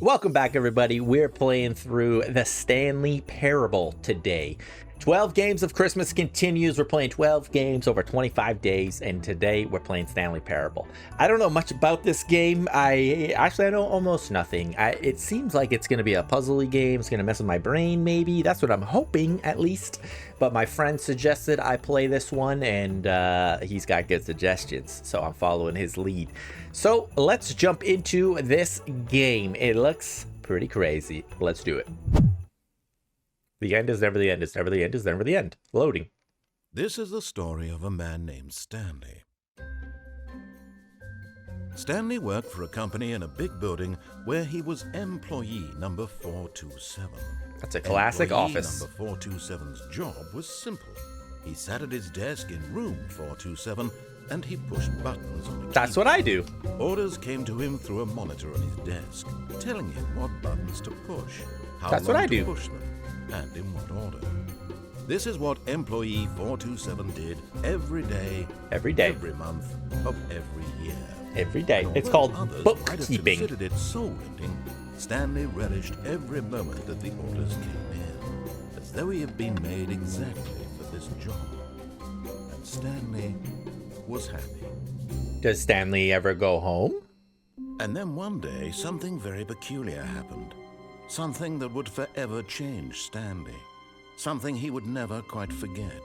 Welcome back, everybody. We're playing through the Stanley Parable today. 12 Games of Christmas continues. We're playing 12 games over 25 days, and today we're playing Stanley Parable. I don't know much about this game. I know almost nothing. It seems like it's going to be a puzzly game. It's going to mess with my brain, maybe. That's what I'm hoping, at least. But my friend suggested I play this one, and he's got good suggestions, so I'm following his lead. So let's jump into this game. It looks pretty crazy. Let's do it. The end is never the end. It's never the end. It's never the end. Loading. This is the story of a man named Stanley. Stanley worked for a company in a big building where he was employee number 427. That's a classic office. Number 427's job was simple. He sat at his desk in room 427 and he pushed buttons on the keyboard. That's what I do. Orders came to him through a monitor on his desk, telling him what buttons to push, how That's what long I to do. push them, and in what order. This is what employee 427 did every day, every month of every year. Every day. And It's although called others bookkeeping. might have considered it soul-rending, Stanley relished every moment that the orders came in, as though he had been made exactly for this job. And Stanley was happy. Does Stanley ever go home? And then one day, something very peculiar happened. Something that would forever change Stanley. Something he would never quite forget.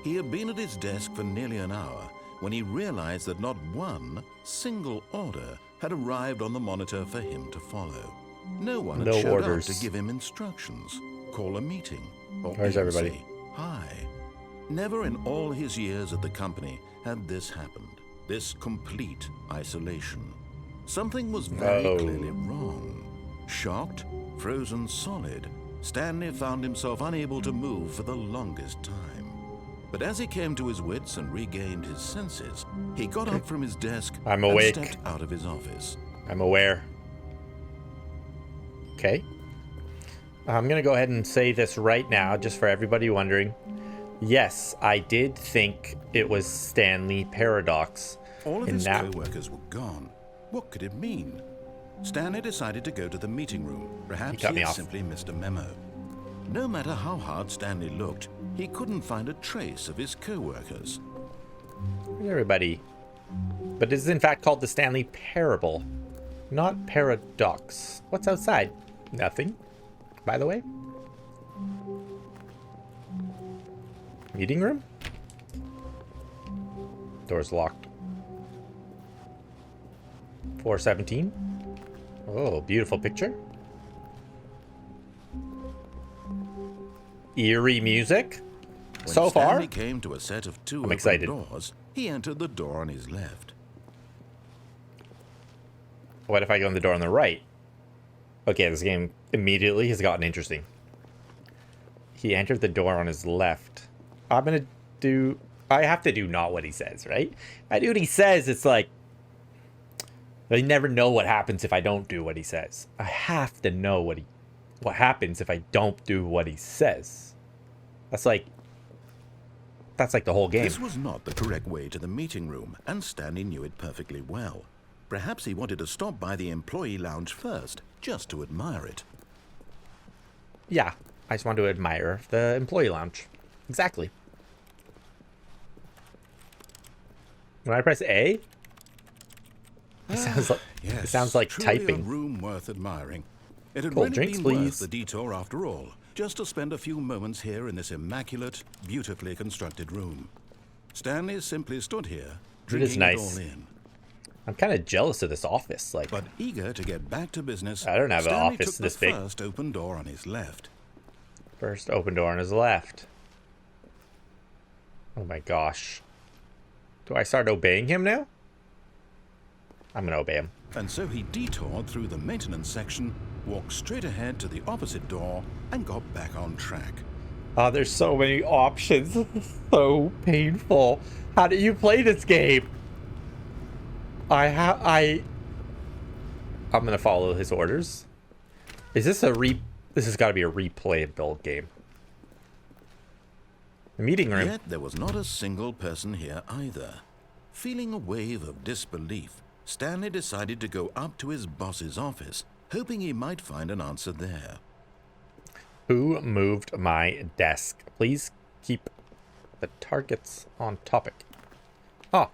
He had been at his desk for nearly an hour when he realized that not one single order had arrived on the monitor for him to follow. No one had showed up to give him instructions, call a meeting, or Where's even everybody? say hi. Never in all his years at the company had this happened, this complete isolation. Something was very clearly wrong. Shocked, frozen solid, Stanley found himself unable to move for the longest time. But as he came to his wits and regained his senses, he got up from his desk I'm and awake. stepped out of his office. I'm aware. Okay. I'm going to go ahead and say this right now, just for everybody wondering. Yes, I did think it was Stanley Paradox. All of his co-workers were gone. What could it mean? Stanley decided to go to the meeting room. Perhaps he had simply missed a memo. No matter how hard Stanley looked, he couldn't find a trace of his co-workers. Where's everybody? But this is in fact called the Stanley Parable, not Paradox. What's outside? Nothing, by the way. Meeting room? Door's locked. 417. Oh, beautiful picture. Eerie music. When so far, Stanley came to a set of two open doors, he entered the door on his left. What if I go in the door on the right? Okay, this game immediately has gotten interesting. He entered the door on his left. I have to do not what he says, right? If I do what he says, it's like, I never know what happens if I don't do what he says. I have to know what happens if I don't do what he says. That's like the whole game. This was not the correct way to the meeting room, and Stanley knew it perfectly well. Perhaps he wanted to stop by the employee lounge first, just to admire it. Yeah, I just want to admire the employee lounge. Exactly. When I press A, it sounds like truly typing. A room worth admiring. It had Cold really drinks, been please. worth the detour after all, just to spend a few moments here in this immaculate, beautifully constructed room. Stanley simply stood here, drinking it all in. I'm kind of jealous of this office, But eager to get back to business, I don't have an Stanley office took this the big. first open door on his left. First open door on his left. Oh my gosh. Do I start obeying him now? I'm gonna obey him. And so he detoured through the maintenance section, walked straight ahead to the opposite door, and got back on track. Oh, there's so many options. So painful. How do you play this game? I'm gonna follow his orders. Is this this has got to be a replayable game. The meeting room. Yet there was not a single person here either. Feeling a wave of disbelief, Stanley decided to go up to his boss's office hoping he might find an answer there. Who moved my desk? Please keep the targets on topic. Oh.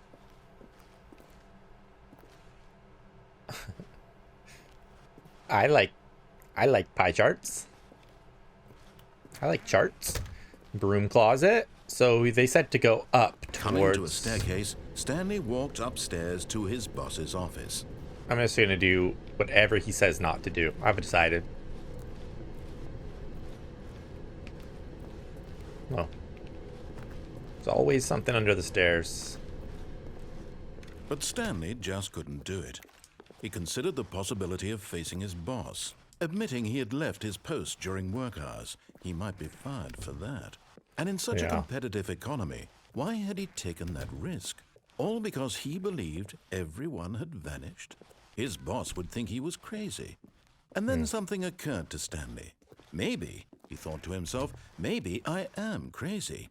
I like pie charts. I like charts. Broom closet. So they said to go up towards... Coming to a staircase, Stanley walked upstairs to his boss's office. I'm just going to do whatever he says not to do. I've decided. Well, there's always something under the stairs. But Stanley just couldn't do it. He considered the possibility of facing his boss. Admitting he had left his post during work hours, he might be fired for that. And in such a competitive economy, why had he taken that risk? All because he believed everyone had vanished? His boss would think he was crazy. And then something occurred to Stanley. Maybe, he thought to himself, maybe I am crazy.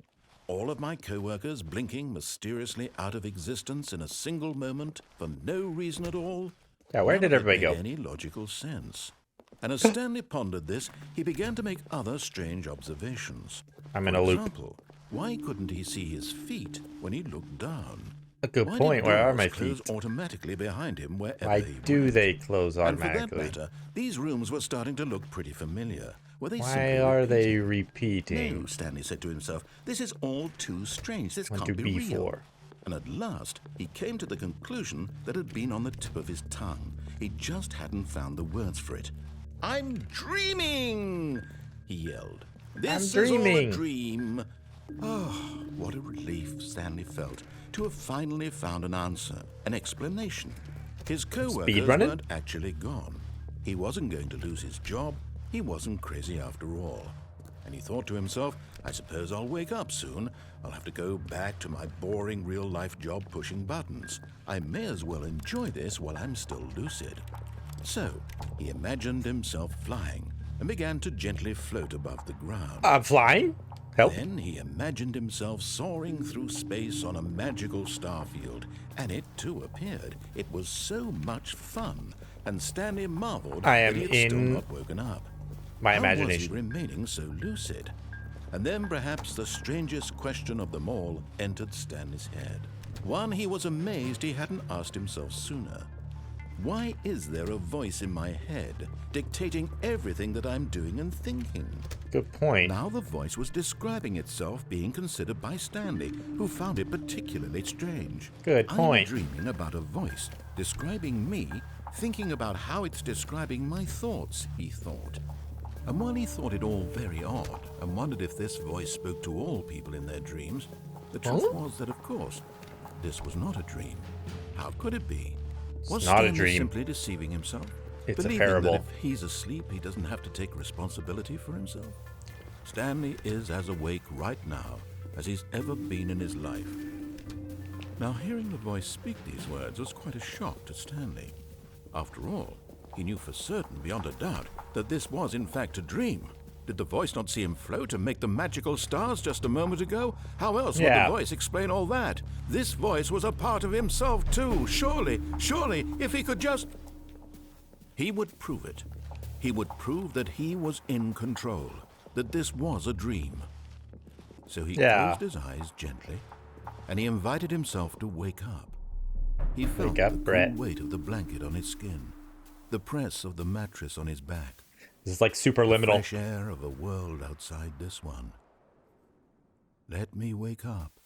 All of my co-workers blinking mysteriously out of existence in a single moment for no reason at all. Yeah, where did everybody go? Any logical sense. And as Stanley pondered this, he began to make other strange observations. I'm in a loop. For example, why couldn't he see his feet when he looked down? A good point. Where are my feet? Close automatically behind him wherever Why he do went? they close automatically? And for that matter, these rooms were starting to look pretty familiar. Were they Why are they repeating? No, Stanley said to himself, this is all too strange. This can't be B4. real. And at last, he came to the conclusion that had been on the tip of his tongue. He just hadn't found the words for it. I'm dreaming, he yelled. This is all a dream. Oh, what a relief Stanley felt to have finally found an answer, an explanation. His co-workers weren't actually gone. He wasn't going to lose his job. He wasn't crazy after all. And he thought to himself, I suppose I'll wake up soon. I'll have to go back to my boring real-life job pushing buttons. I may as well enjoy this while I'm still lucid. So, he imagined himself flying and began to gently float above the ground. I'm flying? Help. Then he imagined himself soaring through space on a magical starfield, and it too appeared. It was so much fun, and Stanley marveled that he had still not woken up. My imagination. How was he remaining so lucid? And then perhaps the strangest question of them all entered Stanley's head. One he was amazed he hadn't asked himself sooner. Why is there a voice in my head dictating everything that I'm doing and thinking? Good point. Now the voice was describing itself being considered by Stanley, who found it particularly strange. Good point. I'm dreaming about a voice describing me, thinking about how it's describing my thoughts, he thought. And while he thought it all very odd and wondered if this voice spoke to all people in their dreams, the truth was that, of course, this was not a dream. How could it be? Was not Stanley a dream. Simply deceiving himself? It's Believing a parable. that if he's asleep, he doesn't have to take responsibility for himself? Stanley is as awake right now as he's ever been in his life. Now, hearing the voice speak these words was quite a shock to Stanley. After all, he knew for certain, beyond a doubt, that this was in fact a dream. Did the voice not see him float and make the magical stars just a moment ago? How else would the voice explain all that? This voice was a part of himself too. Surely, if he could just... He would prove it. He would prove that he was in control, that this was a dream. So he closed his eyes gently, and he invited himself to wake up. He felt the cool weight of the blanket on his skin, the press of the mattress on his back. This is like super liminal. The fresh air of a world outside this one. Let me wake up,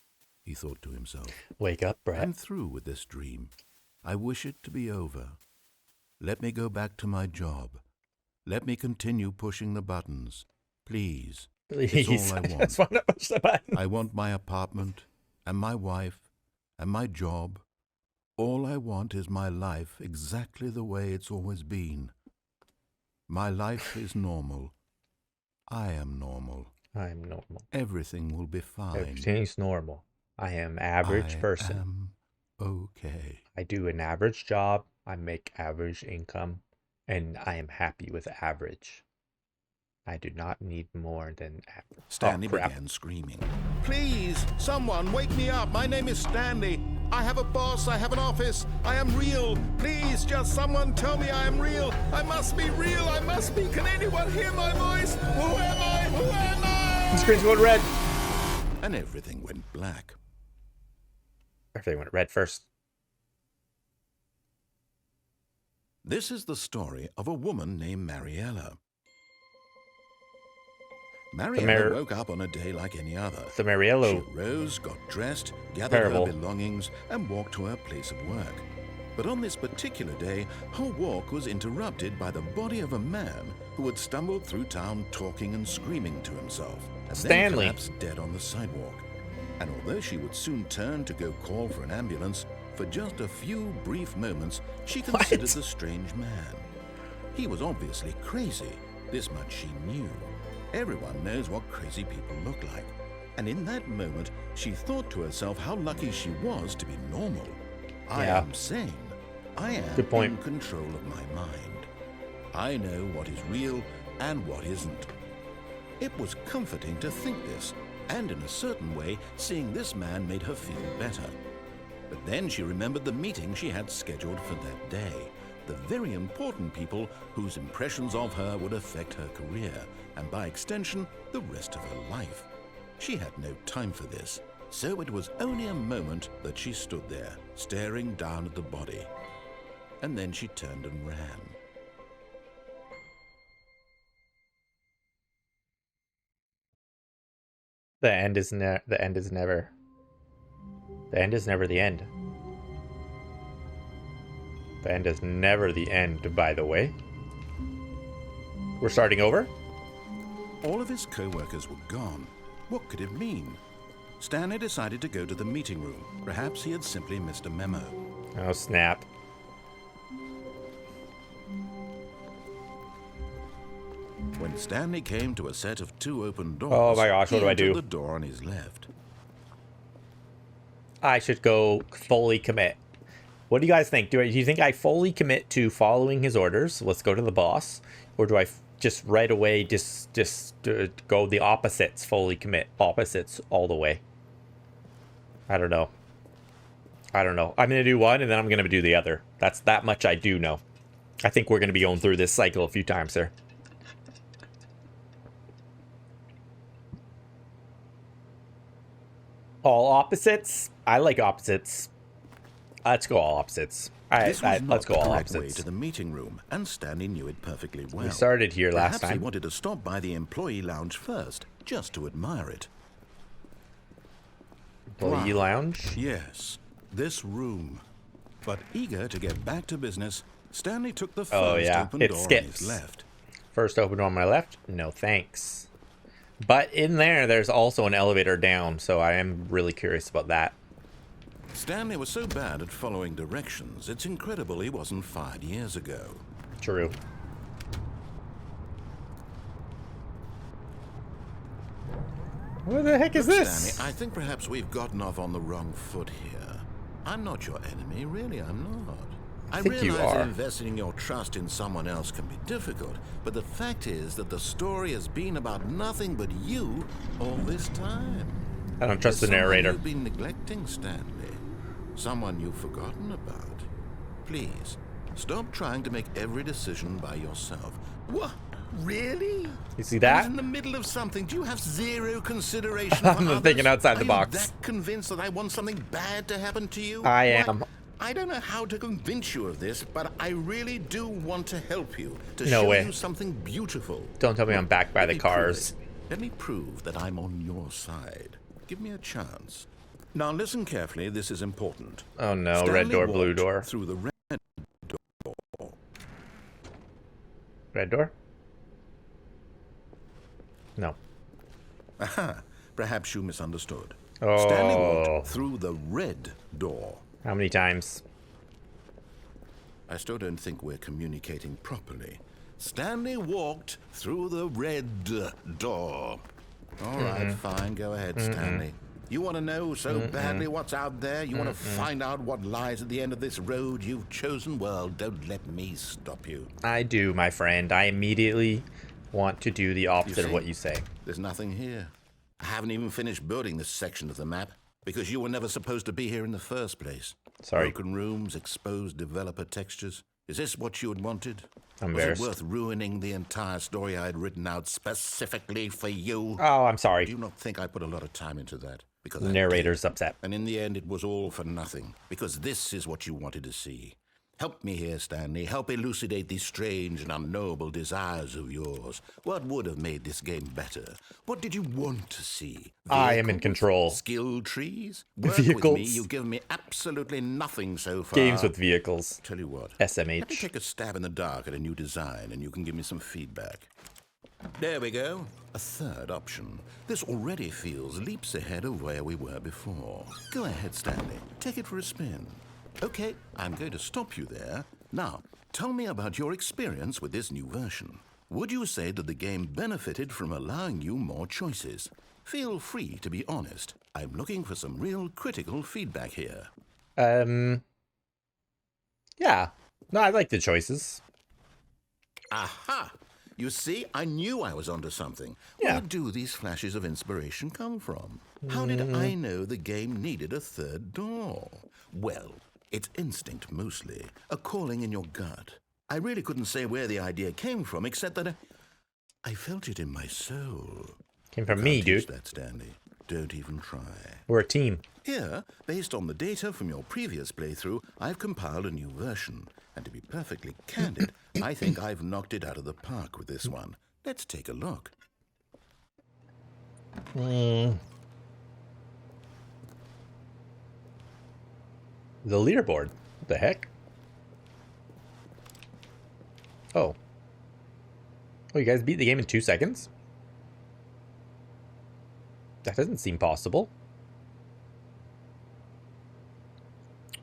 he thought to himself. Wake up, Brett. I'm through with this dream. I wish it to be over. Let me go back to my job. Let me continue pushing the buttons. Please. Please. It's all I want. I just want to push the button. I want my apartment and my wife and my job. All I want is my life exactly the way it's always been. My life is normal. I am normal. I am normal. Everything will be fine. Everything's normal. I am average person. I am okay. I do an average job. I make average income. And I am happy with average. I do not need more than average. Stanley began screaming. Please, someone wake me up. My name is Stanley. I have a boss, I have an office, I am real. Please, just someone tell me I am real. I must be real, I must be. Can anyone hear my voice? Who am I? Who am I? The screen's going red. And everything went black. Everything went red first. This is the story of a woman named Mariella. Mariella woke up on a day like any other. The Mariello She rose, got dressed, gathered Parable. her belongings, and walked to her place of work. But on this particular day, her walk was interrupted by the body of a man who had stumbled through town talking and screaming to himself, and then Stanley. collapsed dead on the sidewalk. And although she would soon turn to go call for an ambulance, for just a few brief moments, she considered the strange man. He was obviously crazy. This much she knew. Everyone knows what crazy people look like. And in that moment, she thought to herself how lucky she was to be normal. I am sane. I am Good point. in control of my mind. I know what is real and what isn't. It was comforting to think this, and in a certain way, seeing this man made her feel better. But then she remembered the meeting she had scheduled for that day. The very important people whose impressions of her would affect her career, and by extension, the rest of her life. She had no time for this, so it was only a moment that she stood there, staring down at the body. And then she turned and ran. The end is never. The end is never the end. The end is never the end, by the way. We're starting over? All of his co-workers were gone. What could it mean? Stanley decided to go to the meeting room. Perhaps he had simply missed a memo. Oh, snap. When Stanley came to a set of two open doors, Oh my gosh, what do I do? The door on his left. I should go fully commit. What do you guys think? Do you think I fully commit to following his orders? Let's go to the boss. Or do I just right away go the opposites, fully commit? Opposites all the way. I don't know. I'm going to do one and then I'm going to do the other. That's that much I do know. I think we're going to be going through this cycle a few times here. All opposites? I like opposites. Let's go all opposites. This was not Let's go the all correct way opposites. to the meeting room, and Stanley knew it perfectly well. We started here last Perhaps he time. wanted to stop by the employee lounge first, just to admire it. Employee lounge? Yes, this room. But eager to get back to business, Stanley took the first Oh yeah, open it door on skips. his left. First open door on my left? No thanks. But in there's also an elevator down, so I am really curious about that. Stanley was so bad at following directions, it's incredible he wasn't fired years ago. True. What the heck is Look, this? Stanley, I think perhaps we've gotten off on the wrong foot here. I'm not your enemy, really I'm not. I think you realize that are. investing your trust in someone else can be difficult, but the fact is that the story has been about nothing but you all this time. I don't trust the There's someone narrator. You've been neglecting, Stanley. Someone you've forgotten about. Please, stop trying to make every decision by yourself. What? Really? You see I was that? in the middle of something. Do you have zero consideration for I'm others? thinking outside the Are box. you that convinced that I want something bad to happen to you? I Why, am. I don't know how to convince you of this, but I really do want to help you, to No show way. you something beautiful. Don't tell me I'm backed by Let the me prove cars. it. Let me prove that I'm on your side. Give me a chance. Now listen carefully, this is important. Oh no, red Stanley door, blue walked door. Through the red door. Red door? No. Aha, perhaps you misunderstood. Oh. Stanley walked through the red door. How many times? I still don't think we're communicating properly. Stanley walked through the red door. All right, fine. Go ahead, Stanley. You want to know so badly what's out there? You want to find out what lies at the end of this road you've chosen? Well, don't let me stop you. I do, my friend. I immediately want to do the opposite of see? what you say. There's nothing here. I haven't even finished building this section of the map. Because you were never supposed to be here in the first place. Sorry. Broken rooms, exposed developer textures. Is this what you had wanted? I'm Was it embarrassed. worth ruining the entire story I had written out specifically for you? Oh, I'm sorry. Do you not think I put a lot of time into that? Because The I narrator's did. upset. And in the end, it was all for nothing. Because this is what you wanted to see. Help me here, Stanley. Help elucidate these strange and unknowable desires of yours. What would have made this game better? What did you want to see? I am in Vehicles? control. Skill trees? Work Vehicles? with me. You've given me absolutely nothing so far. Games with vehicles. Tell you what. Let me SMH. take a stab in the dark at a new design, and you can give me some feedback. There we go. A third option. This already feels leaps ahead of where we were before. Go ahead, Stanley. Take it for a spin. Okay, I'm going to stop you there. Now, tell me about your experience with this new version. Would you say that the game benefited from allowing you more choices? Feel free to be honest. I'm looking for some real critical feedback here. Yeah. No, I like the choices. Aha! You see, I knew I was onto something. Yeah. Where do these flashes of inspiration come from? How did I know the game needed a third door? Well, it's instinct mostly, a calling in your gut. I really couldn't say where the idea came from, except that I felt it in my soul. Came from Can't me, teach dude. that, Stanley. Don't even try. We're a team. Here, based on the data from your previous playthrough, I've compiled a new version. And to be perfectly candid, I think I've knocked it out of the park with this one. Let's take a look. The leaderboard. What the heck? Oh. Oh, you guys beat the game in 2 seconds? That doesn't seem possible.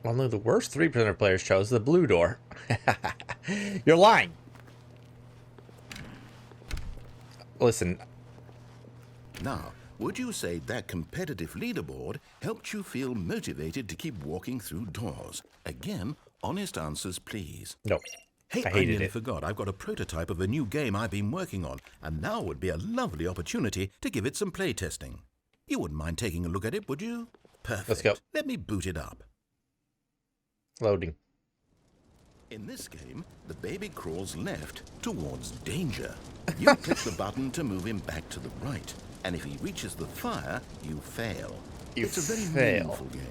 Only the worst 3% of players chose the blue door. You're lying. Listen. Now, would you say that competitive leaderboard helped you feel motivated to keep walking through doors? Again, honest answers, please. No. Hey, I I hated nearly it. forgot. I've got a prototype of a new game I've been working on, and now would be a lovely opportunity to give it some playtesting. You wouldn't mind taking a look at it, would you? Perfect. Let's go. Let me boot it up. Loading. In this game, the baby crawls left towards danger. You click the button to move him back to the right, and if he reaches the fire, you fail. It's a very meaningful game,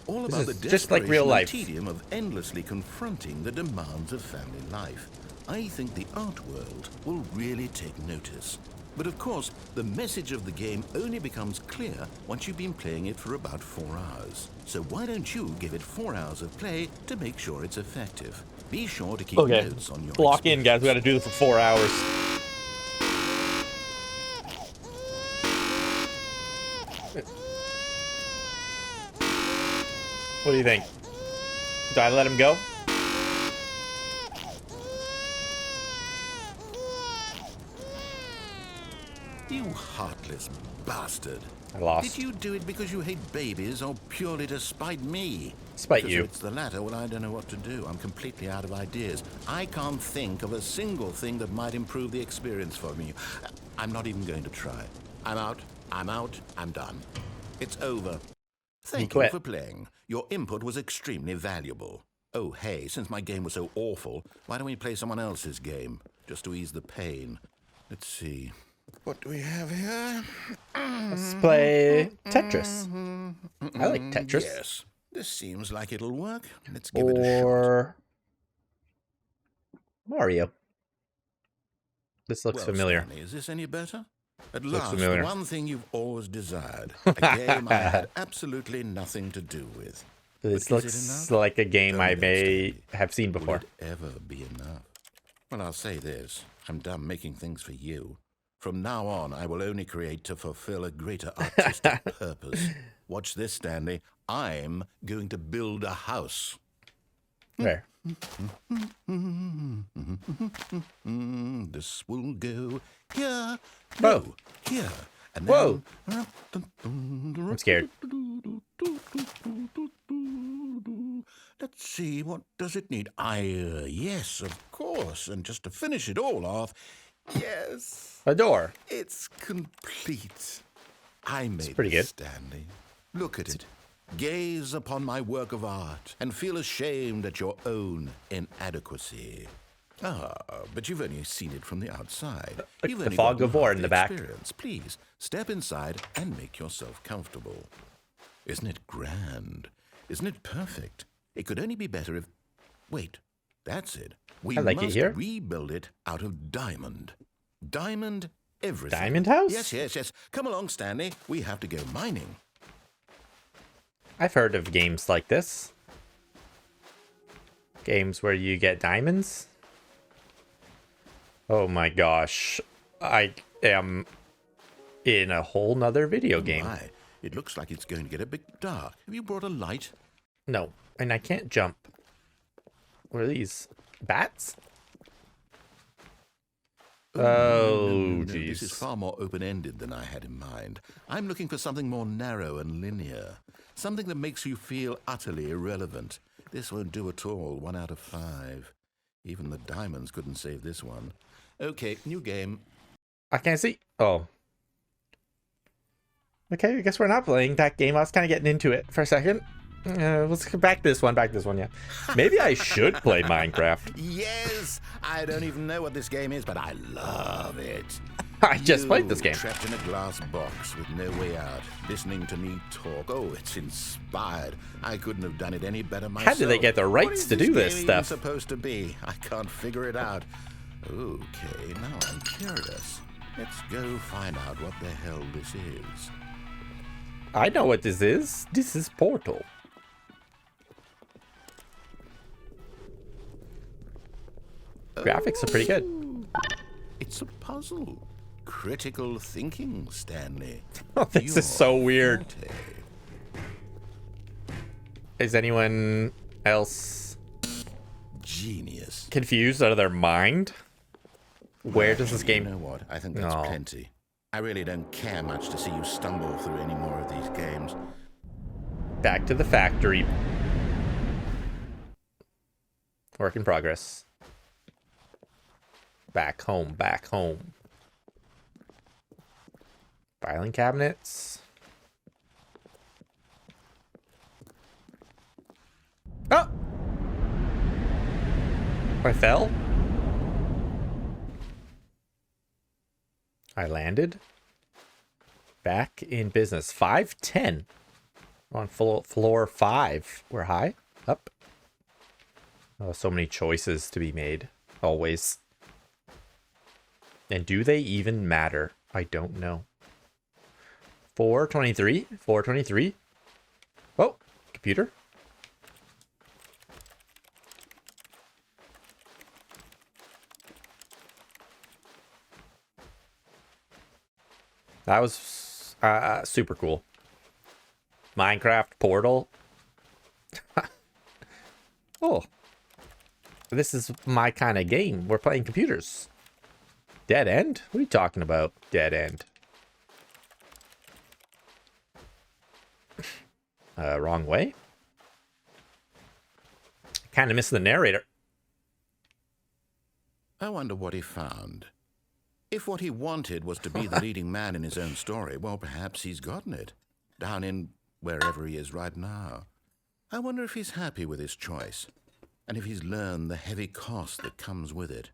all about the is just like real desperation and life. tedium of endlessly confronting the demands of family life. I think the art world will really take notice. But of course, the message of the game only becomes clear once you've been playing it for about 4 hours. So why don't you give it 4 hours of play to make sure it's effective? Be sure to keep notes on your Lock in, guys. We got to do this for 4 hours. What do you think? Do I let him go? You heartless bastard. I lost. Did you do it because you hate babies or purely to spite me? Spite Because you. if it's the latter, well, I don't know what to do. I'm completely out of ideas. I can't think of a single thing that might improve the experience for me. I'm not even going to try. I'm out. I'm done. It's over. Thank you quit. for playing. Your input was extremely valuable. Oh, hey, since my game was so awful, why don't we play someone else's game? Just to ease the pain. Let's see. What do we have here? Let's play Tetris. I like Tetris. Yes. This seems like it'll work. Let's give it a shot. Or Mario. This looks Well, familiar. Stanley, is this any better? At Looks last, familiar. the one thing you've always desired. A game I had absolutely nothing to do with. This But is it looks enough? like a game Don't I know, may Stanley. have seen Will before. it ever be enough? Well, I'll say this. I'm done making things for you. From now on, I will only create to fulfill a greater artistic purpose. Watch this, Stanley. I'm going to build a house. There. This will go here. Whoa. No, here. And Whoa. then... I'm scared. Let's see, what does it need? Yes, of course. And just to finish it all off, yes, A door. it's complete. I made pretty this, good. Stanley. Look at it. Gaze upon my work of art and feel ashamed at your own inadequacy. Ah, but you've only seen it from the outside. You've The only fog gotten of war half in the back. experience. Please, step inside and make yourself comfortable. Isn't it grand? Isn't it perfect? It could only be better if... Wait, that's it. We I like it must here. rebuild it out of diamond. Diamond everything. Diamond house? Yes. Come along, Stanley. We have to go mining. I've heard of games like this. Games where you get diamonds. Oh my gosh. I am in a whole nother video game. My, it looks like it's going to get a bit dark. Have you brought a light? No, and I can't jump. What are these? Bats? Oh, no, jeez. this is far more open-ended than I had in mind. I'm looking for something more narrow and linear. Something that makes you feel utterly irrelevant. This won't do at all. 1 out of 5. Even the diamonds couldn't save this one. Okay, new game. I can't see. Oh. Okay, I guess we're not playing that game. I was kind of getting into it for a second. Let's go back this one, yeah. Maybe I should play Minecraft. Yes! I don't even know what this game is, but I love it. I just played this game. Trapped in a glass box with no way out, listening to me talk. Oh, it's inspired. I couldn't have done it any better myself. How do they get the rights to do this game stuff? Supposed to be? I can't figure it out. Okay, now I'm curious. Let's go find out what the hell this is. I know what this is. This is Portal. Graphics are pretty good. It's a puzzle. Critical thinking, Stanley. Oh, this is so weird. Forte. Is anyone else Genius. confused out of their mind? Where does this game... You know what? I think that's No. plenty. I really don't care much to see you stumble through any more of these games. Back to the factory. Work in progress. Back home, back home. Filing cabinets. Oh! I fell? I landed. Back in business. 510. We're on floor 5. We're high. Up. Oh, so many choices to be made. Always. And do they even matter? I don't know. 423. 423. Oh, computer. That was super cool. Minecraft Portal. Oh. This is my kind of game. We're playing computers. Dead end? What are you talking about? Dead end. Wrong way. Kind of missed the narrator. I wonder what he found. If what he wanted was to be the leading man in his own story, well, perhaps he's gotten it. Down in wherever he is right now. I wonder if he's happy with his choice. And if he's learned the heavy cost that comes with it.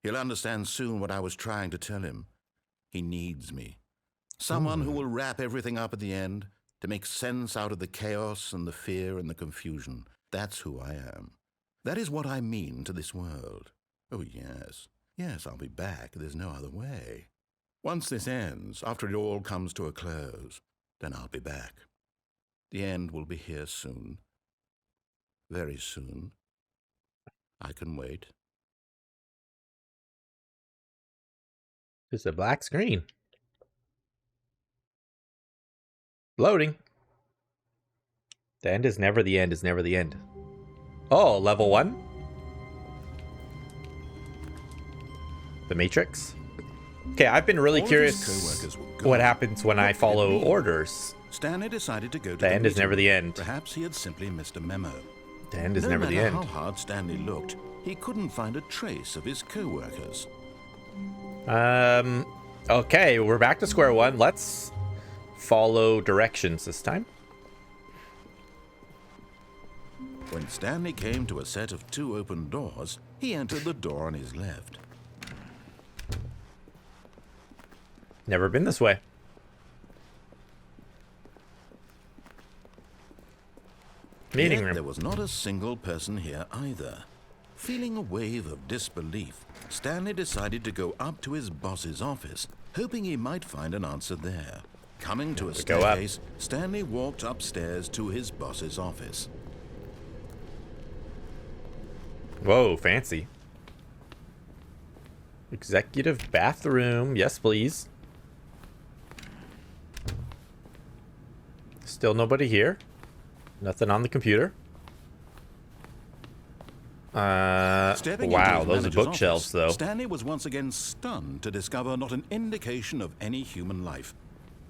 He'll understand soon what I was trying to tell him. He needs me. Someone who will wrap everything up at the end to make sense out of the chaos and the fear and the confusion. That's who I am. That is what I mean to this world. Oh, yes. Yes, I'll be back. There's no other way. Once this ends, after it all comes to a close, then I'll be back. The end will be here soon. Very soon. I can wait. It's a black screen. Loading. The end is never the end is never the end. Oh, level 1? The Matrix? Okay, I've been really curious what happens when I follow orders. Stanley decided to go to The end is never the end. Perhaps he had simply missed a memo. The end is never the end. No matter how hard Stanley looked, he couldn't find a trace of his co-workers. Okay, we're back to square one. Let's follow directions this time. When Stanley came to a set of 2 open doors, he entered the door on his left. Never been this way. Meeting Yet room. there was not a single person here either. Feeling a wave of disbelief, Stanley decided to go up to his boss's office, hoping he might find an answer there. Coming to a staircase, Stanley walked upstairs to his boss's office. Whoa, fancy. Executive bathroom. Yes, please. Still nobody here. Nothing on the computer. Stepping Wow, into his those are manager's bookshelves, office, though. Stanley was once again stunned to discover not an indication of any human life.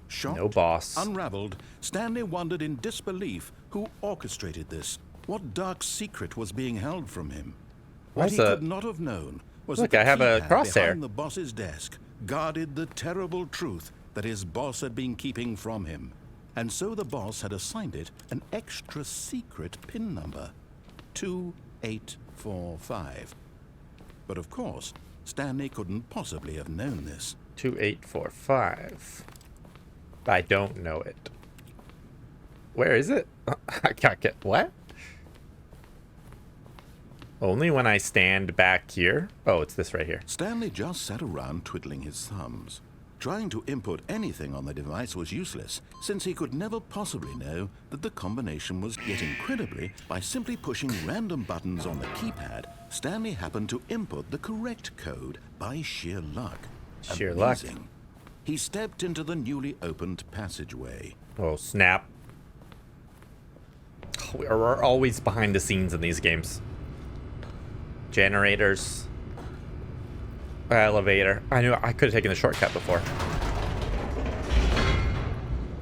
Shocked, No boss. unraveled, Stanley wondered in disbelief who orchestrated this. What dark secret was being held from him? What What's he that? could not have known was Look, that the I have a keypad crosshair. behind the boss's desk guarded the terrible truth that his boss had been keeping from him. And so the boss had assigned it an extra secret PIN number, 2845. But of course, Stanley couldn't possibly have known this. 2845. I don't know it. Where is it? I can't get what? Only when I stand back here. Oh, it's this right here. Stanley just sat around twiddling his thumbs. Trying to input anything on the device was useless, since he could never possibly know that the combination was. Yet incredibly, by simply pushing random buttons on the keypad, Stanley happened to input the correct code by sheer luck. Sheer luck. Amazing. He stepped into the newly opened passageway. Oh, snap. We're always behind the scenes in these games. Generators. Elevator. I knew I could have taken the shortcut before.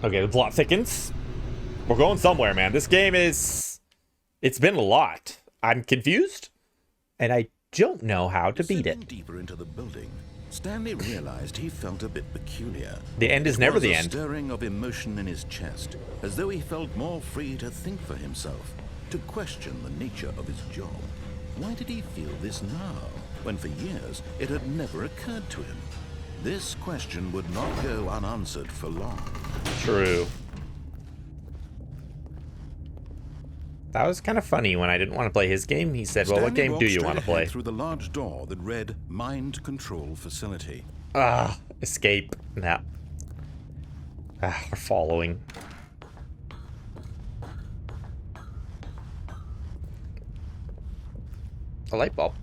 Okay, the plot thickens. We're going somewhere, man. This game is... It's been a lot. I'm confused, and I don't know how to beat Stepping it. deeper into the building, Stanley realized he felt a bit peculiar. The end is There never was the a end. stirring of emotion in his chest, as though he felt more free to think for himself, to question the nature of his job. Why did he feel this now, when for years it had never occurred to him? This question would not go unanswered for long. True. That was kind of funny. When I didn't want to play his game, he said, well, what Stanley game do walked you straight want to ahead play? through the large door that read Mind Control Facility. Escape. Nah. We're following. A light bulb.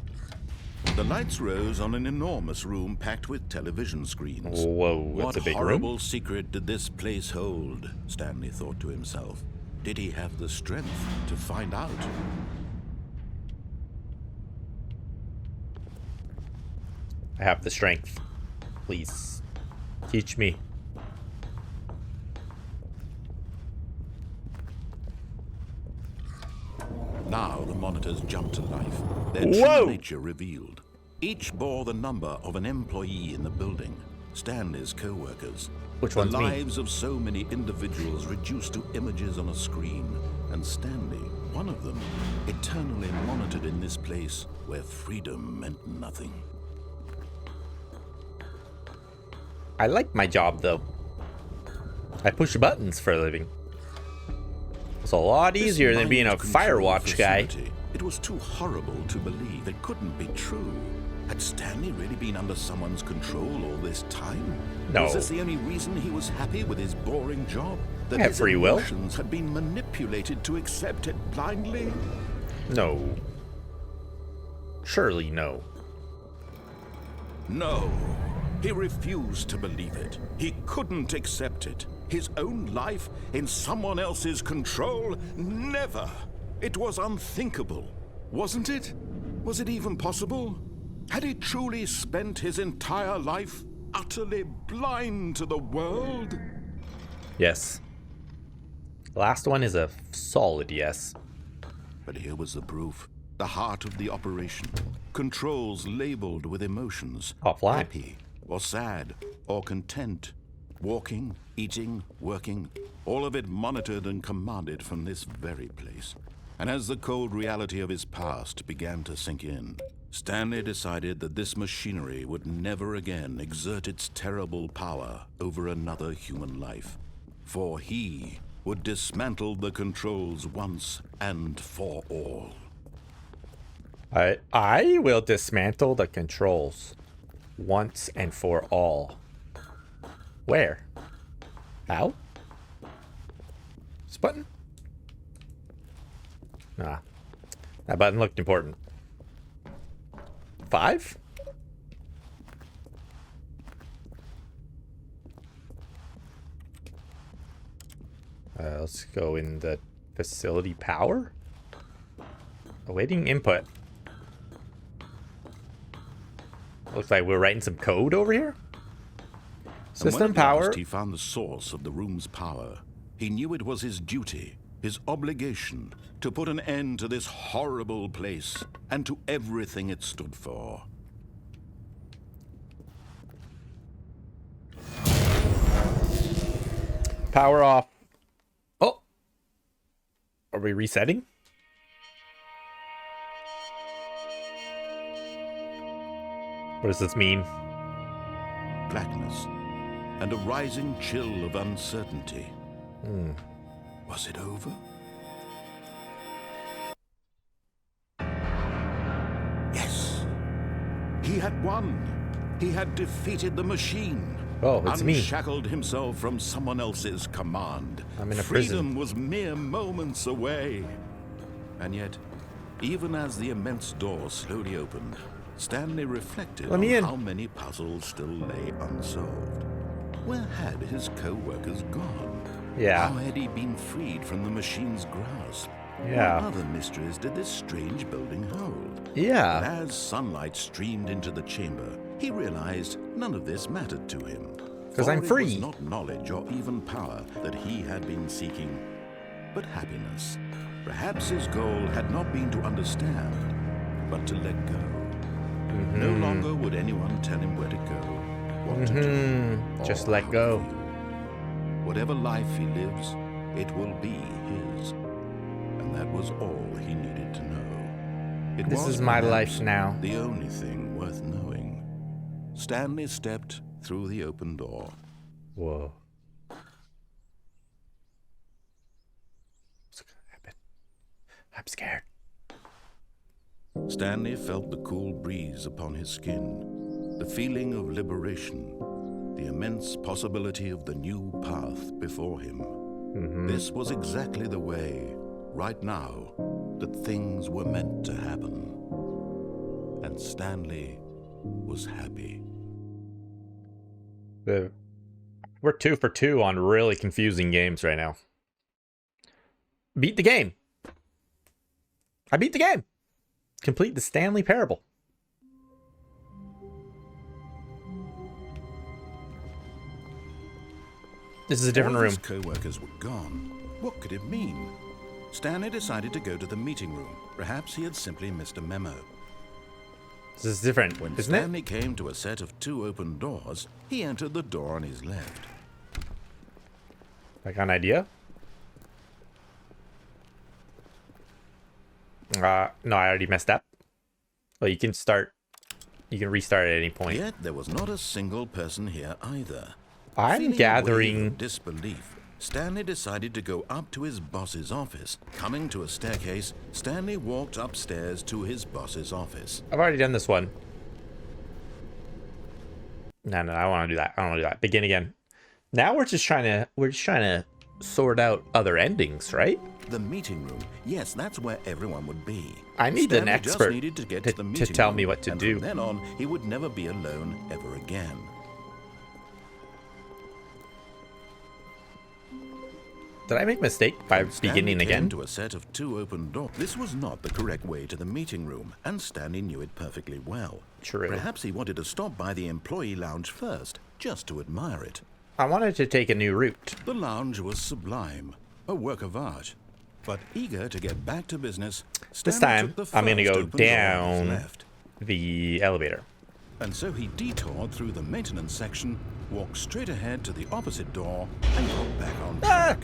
The lights rose on an enormous room packed with television screens. Whoa, What that's a big horrible room. secret did this place hold? Stanley thought to himself. Did he have the strength to find out? I have the strength. Please. Teach me. Now the monitors jumped to life, their Whoa! true nature revealed. Each bore the number of an employee in the building, Stanley's co-workers. Which the one's me? lives of so many individuals reduced to images on a screen, and Stanley, one of them, eternally monitored in this place where freedom meant nothing. I like my job, though. I push buttons for a living. It's a lot easier than being a This mind Firewatch control guy. facility, it was too horrible to believe. It couldn't be true. Had Stanley really been under someone's control all this time? No. Was this the only reason he was happy with his boring job? That I have his free will. emotions had been manipulated to accept it blindly? No. Surely no. No. He refused to believe it. He couldn't accept it. His own life in someone else's control? Never. It was unthinkable. Wasn't it? Was it even possible? Had he truly spent his entire life utterly blind to the world? Yes. Last one is a solid yes. But here was the proof. The heart of the operation. Controls labeled with emotions. Offline. Happy, or sad, or content. Walking, eating, working. All of it monitored and commanded from this very place. And as the cold reality of his past began to sink in, Stanley decided that this machinery would never again exert its terrible power over another human life. For he would dismantle the controls once and for all. I will dismantle the controls once and for all. Where? How? This button? Nah. That button looked important. 5? Let's go in the facility power. Awaiting input. Looks like we're writing some code over here. System power. He found the source of the room's power. He knew it was his duty, his obligation, to put an end to this horrible place and to everything it stood for. Power off. Oh. Are we resetting? What does this mean? Blackness and a rising chill of uncertainty. Was it over? Yes. He had won. He had defeated the machine. Oh, it's me. Unshackled himself from someone else's command. I'm in a Freedom prison. was mere moments away. And yet, even as the immense door slowly opened, Stanley reflected Let me on in. how many puzzles still lay unsolved. Where had his co-workers gone? Yeah. How had he been freed from the machine's grasp? Yeah. What other mysteries did this strange building hold? But Yeah. as sunlight streamed into the chamber, he realized none of this mattered to him. 'Cause For I'm it free. was not knowledge or even power that he had been seeking, but happiness. Perhaps his goal had not been to understand, but to let go. No longer would anyone tell him where to go, what to do, or Just let how go. to feel. Whatever life he lives, it will be his. And that was all he needed to know. It This was is my perhaps life now. the only thing worth knowing. Stanley stepped through the open door. Whoa. What's gonna happen? I'm scared. Stanley felt the cool breeze upon his skin, the feeling of liberation, the immense possibility of the new path before him. This was exactly the way, right now, that things were meant to happen. And Stanley was happy. We're 2 for 2 on really confusing games right now. Beat the game. I beat the game. Complete the Stanley Parable. This is a different All room. his co-workers were gone. What could it mean? Stanley decided to go to the meeting room. Perhaps he had simply missed a memo. This is different, When isn't it? Stanley came to a set of 2 open doors, he entered the door on his left. I got an idea. No, I already messed up. Well, you can start. You can restart at any point. Yet there was not a single person here either. I'm Feeling a wave gathering. of disbelief, Stanley decided to go up to his boss's office. Coming to a staircase, Stanley walked upstairs to his boss's office. I've already done this one. No, I don't want to do that. I don't want to do that. Begin again. Now we're just trying to sort out other endings, right? The meeting room. Yes, that's where everyone would be. I need an Stanley expert just needed to get to the meeting tell room, me what to and do. From then on, he would never be alone ever again. Did I make a mistake by Stanley beginning came again? to a set of 2 open doors. This was not the correct way to the meeting room, and Stanley knew it perfectly well. True. Perhaps he wanted to stop by the employee lounge first, just to admire it. I wanted to take a new route. The lounge was sublime, a work of art. But eager to get back to business, This Stanley time, took the I'm going to first go open door on his down left. the elevator. And so he detoured through the maintenance section, walked straight ahead to the opposite door, and got back on track.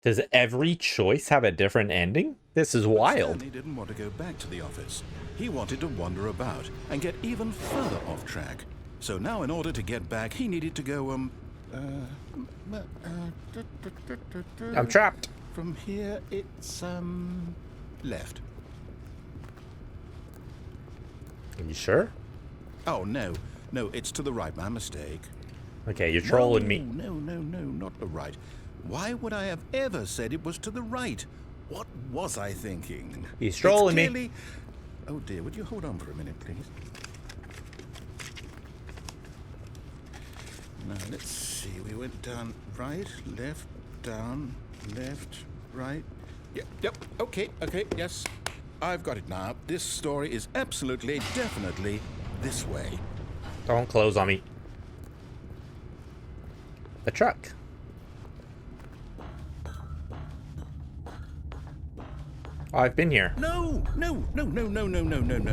Does every choice have a different ending? This is wild. Stanley didn't want to go back to the office. He wanted to wander about and get even further off track. So now in order to get back, he needed to go, I'm trapped. From here, it's, left. Are you sure? Oh, no. No, it's to the right. My mistake. Okay, you're trolling me. No, not the right. Why would I have ever said it was to the right? What was I thinking? He's trolling me. Clearly... Oh, dear. Would you hold on for a minute, please? Now, let's see. We went down right, left, down, left, right. Yep. Okay, yes. I've got it now. This story is absolutely, definitely this way. Don't close on me. The truck. Oh, I've been here. No.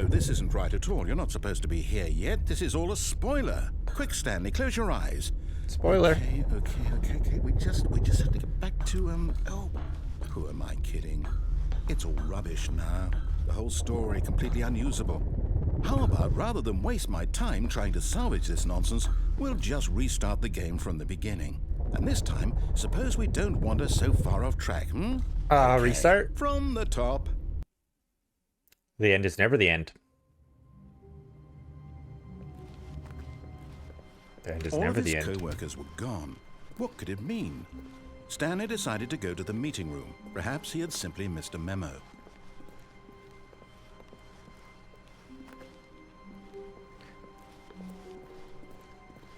This isn't right at all. You're not supposed to be here yet. This is all a spoiler. Quick, Stanley, close your eyes. Spoiler. Okay. We just have to get back to, oh, who am I kidding? It's all rubbish now. The whole story completely unusable. How about, rather than waste my time trying to salvage this nonsense, we'll just restart the game from the beginning. And this time, suppose we don't wander so far off track, Okay. Restart? From the top. The end is never the end. The end is never the end. All of his co-workers were gone. What could it mean? Stanley decided to go to the meeting room. Perhaps he had simply missed a memo.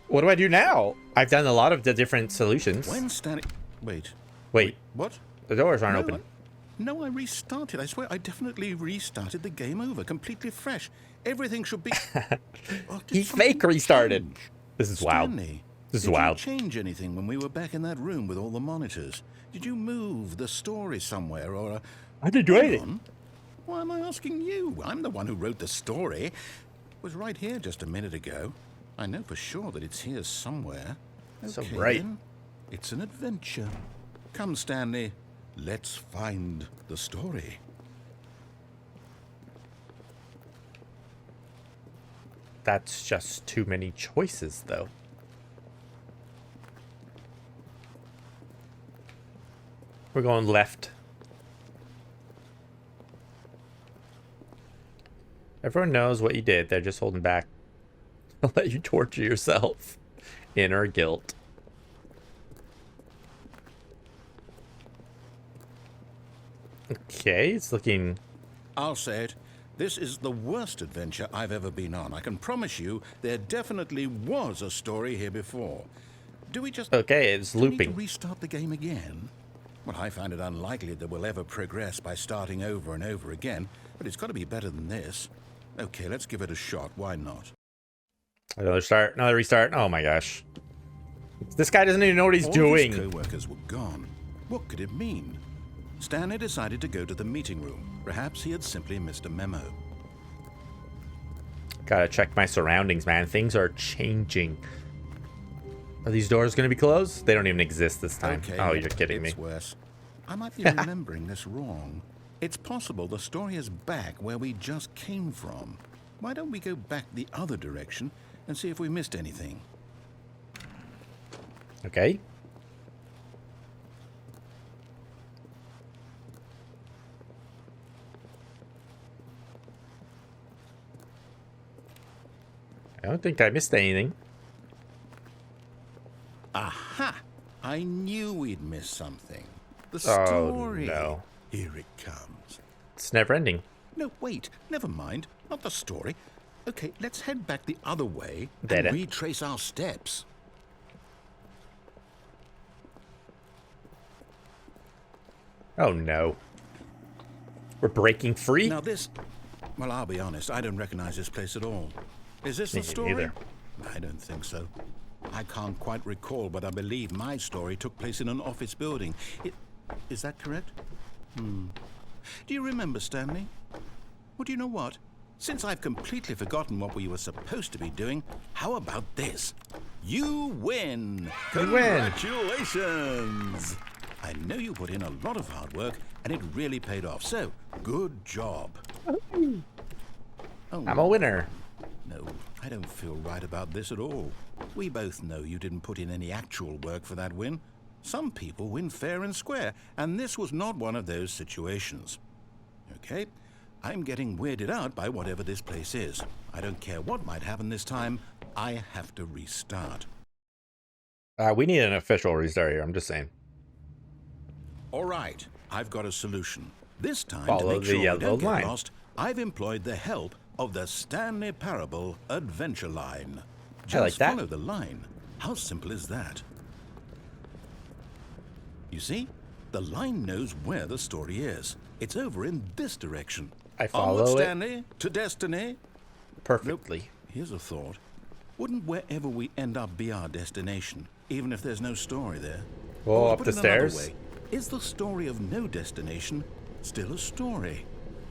What do I do now? I've done a lot of the different solutions. When Stanley... Wait. What? The doors aren't open. No, I restarted. I swear, I definitely restarted the game over, completely fresh. Everything should be... He fake restarted. This is wild. Stanley, This is wild. Did you change anything when we were back in that room with all the monitors? Did you move the story somewhere, or... I didn't do anything. Why am I asking you? I'm the one who wrote the story. It was right here just a minute ago. I know for sure that it's here somewhere. So Okay, bright. then. It's an adventure. Come, Stanley. Let's find the story. That's just too many choices, though. We're going left. Everyone knows what you did. They're just holding back. I'll let you torture yourself. Inner guilt. Okay, it's looking... I'll say it. This is the worst adventure I've ever been on. I can promise you there definitely was a story here before. Do we just... Okay, it's do we need looping. to restart the game again? Well, I find it unlikely that we'll ever progress by starting over and over again, but it's got to be better than this. Okay, let's give it a shot. Why not? Another start, another restart. Oh my gosh. This guy doesn't even know what he's All doing. His co-workers were gone. What could it mean? Stanley decided to go to the meeting room. Perhaps he had simply missed a memo. Gotta check my surroundings, man. Things are changing. Are these doors gonna be closed? They don't even exist this time. Okay, Oh, you're kidding me. it's worse. I might be remembering this wrong. It's possible the story is back where we just came from. Why don't we go back the other direction and see if we missed anything? Okay. I don't think I missed anything. Aha! I knew we'd missed something. The Oh, story. no. Here it comes. It's never ending. No, wait. Never mind. Not the story. Okay, let's head back the other way Dead and end. retrace our steps. Oh no. We're breaking free? Now this... Well, I'll be honest. I don't recognize this place at all. Is this Me the story? neither. I don't think so. I can't quite recall, but I believe my story took place in an office building. Is that correct? Do you remember, Stanley? Well, do you know what? Since I've completely forgotten what we were supposed to be doing, how about this? You win! You win. Congratulations! I know you put in a lot of hard work, and it really paid off. So, good job. Oh, I'm a winner. no, I don't feel right about this at all. We both know you didn't put in any actual work for that win. Some people win fair and square, and this was not one of those situations. Okay, I'm getting weirded out by whatever this place is. I don't care what might happen this time. I have to restart. We need an official restart here. I'm just saying. All right, I've got a solution. This time, Follow to make the sure we yellow don't line. get lost, I've employed the help of the Stanley Parable Adventure Line. Just like that. follow the line. How simple is that? You see, the line knows where the story is. It's over in this direction. I follow Onward, it Stanley, to destiny. perfectly. Here's a thought. Wouldn't wherever we end up be our destination, even if there's no story there? Oh, Or to up put the it another stairs? way, is the story of no destination still a story?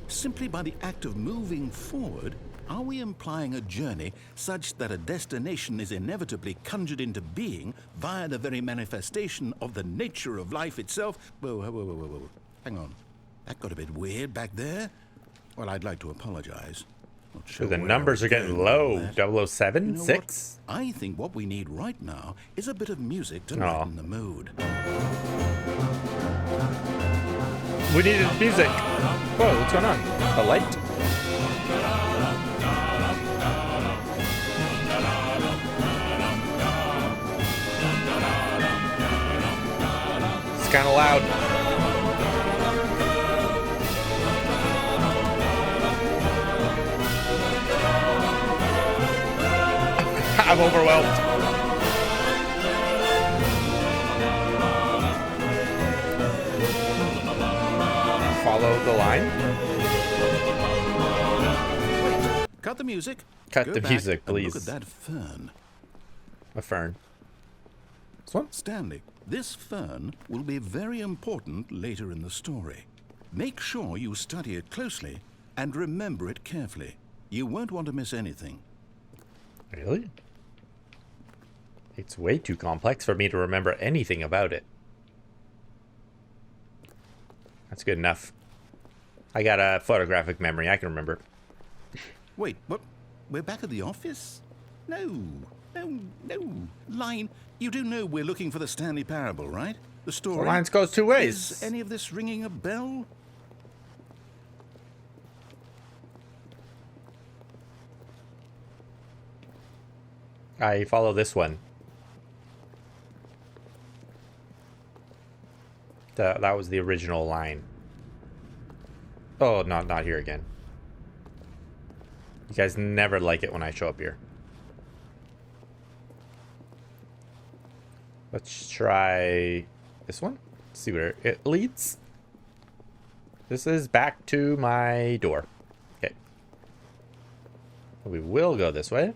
Simply by the act of moving forward, are we implying a journey such that a destination is inevitably conjured into being via the very manifestation of the nature of life itself? Whoa, whoa, whoa, whoa, whoa, whoa. Hang on. That got a bit weird back there. Well, I'd like to apologize. Not sure The where I numbers was are getting going with low. that. 007, You know 6. what? I think what we need right now is a bit of music to Aw. lighten the mood. We needed music. Whoa, what's going on? A light? It's kind of loud. I'm overwhelmed. Follow the line. Cut the music. Cut Go the back music, and please. Look at that fern. A fern. This one? Stanley, this fern will be very important later in the story. Make sure you study it closely and remember it carefully. You won't want to miss anything. Really? It's way too complex for me to remember anything about it. That's good enough. I got a photographic memory. I can remember. Wait, what? We're back at the office? No. Line, you do know we're looking for the Stanley Parable, right? The story. The lines goes two ways. Is any of this ringing a bell? I follow this one. That was the original line. Oh, not here again. You guys never like it when I show up here. Let's try this one. See where it leads. This is back to my door. Okay. We will go this way.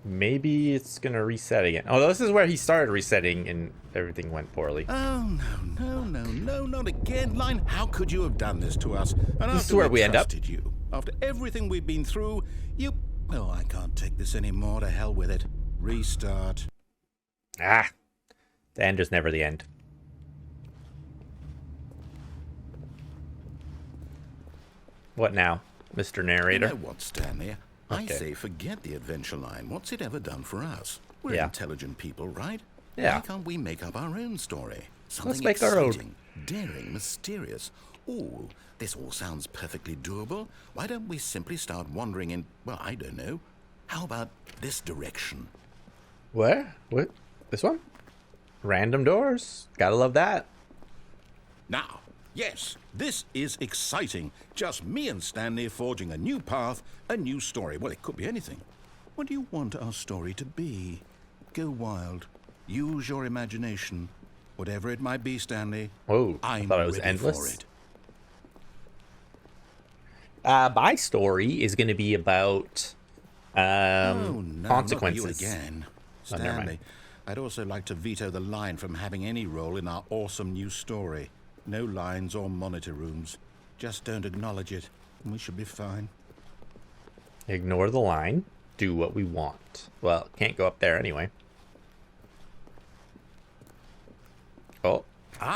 Maybe it's gonna reset again. Oh, this is where he started resetting and everything went poorly. Oh, no, not again. Line, how could you have done this to us? And This is where we end up. trusted you. After everything we've been through, you... Oh, I can't take this anymore. To hell with it. Restart. Ah, the end is never the end. What now, Mr. Narrator? You know what, Stanley? I Okay. say forget the adventure line. What's it ever done for us? We're Yeah. intelligent people, right? Yeah. Why can't we make up our own story? Something make our own. exciting, daring, mysterious. Ooh, this all sounds perfectly doable. Why don't we simply start wandering in, well, I don't know. How about this direction? Where? What? This one? Random doors. Gotta love that. Now, yes, this is exciting. Just me and Stanley forging a new path, a new story. Well, it could be anything. What do you want our story to be? Go wild. Use your imagination. Whatever it might be, Stanley. Oh, I I'm thought it was ready endless. for it. My story is going to be about Oh, no, consequences. not you again. Oh, never mind. Stanley, I'd also like to veto the line from having any role in our awesome new story. No lines or monitor rooms. Just don't acknowledge it, and we should be fine. Ignore the line. Do what we want. Well, can't go up there anyway.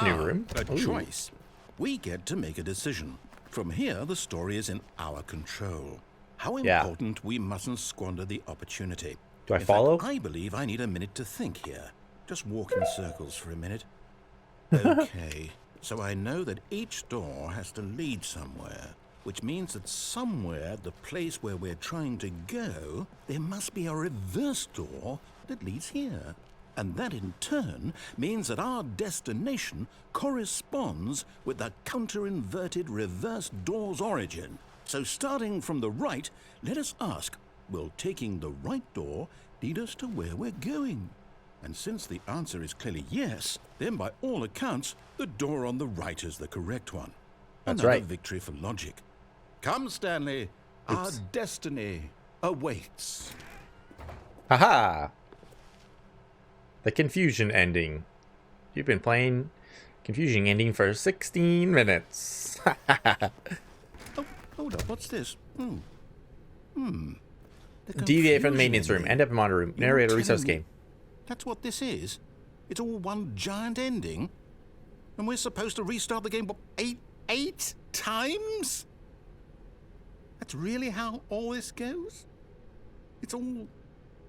New room. A Ooh. choice. We get to make a decision. From here, the story is in our control. How Yeah. important we mustn't squander the opportunity. Do I In follow? fact, I believe I need a minute to think here. Just walk in circles for a minute. Okay, so I know that each door has to lead somewhere, which means that somewhere, the place where we're trying to go, there must be a reverse door that leads here. And that in turn means that our destination corresponds with the counter-inverted reverse door's origin. So starting from the right, let us ask, will taking the right door lead us to where we're going? And since the answer is clearly yes, then by all accounts, the door on the right is the correct one. That's Another right. victory for logic. Come, Stanley. Our Oops. destiny awaits. Haha! The confusion ending. You've been playing confusion ending for 16 minutes. Oh, hold up. What's this? Deviate from the maintenance room. ending. End up in monitor room. You're Narrator resource telling me game. That's what this is? It's all one giant ending? And we're supposed to restart the game, what, eight times? That's really how all this goes? It's all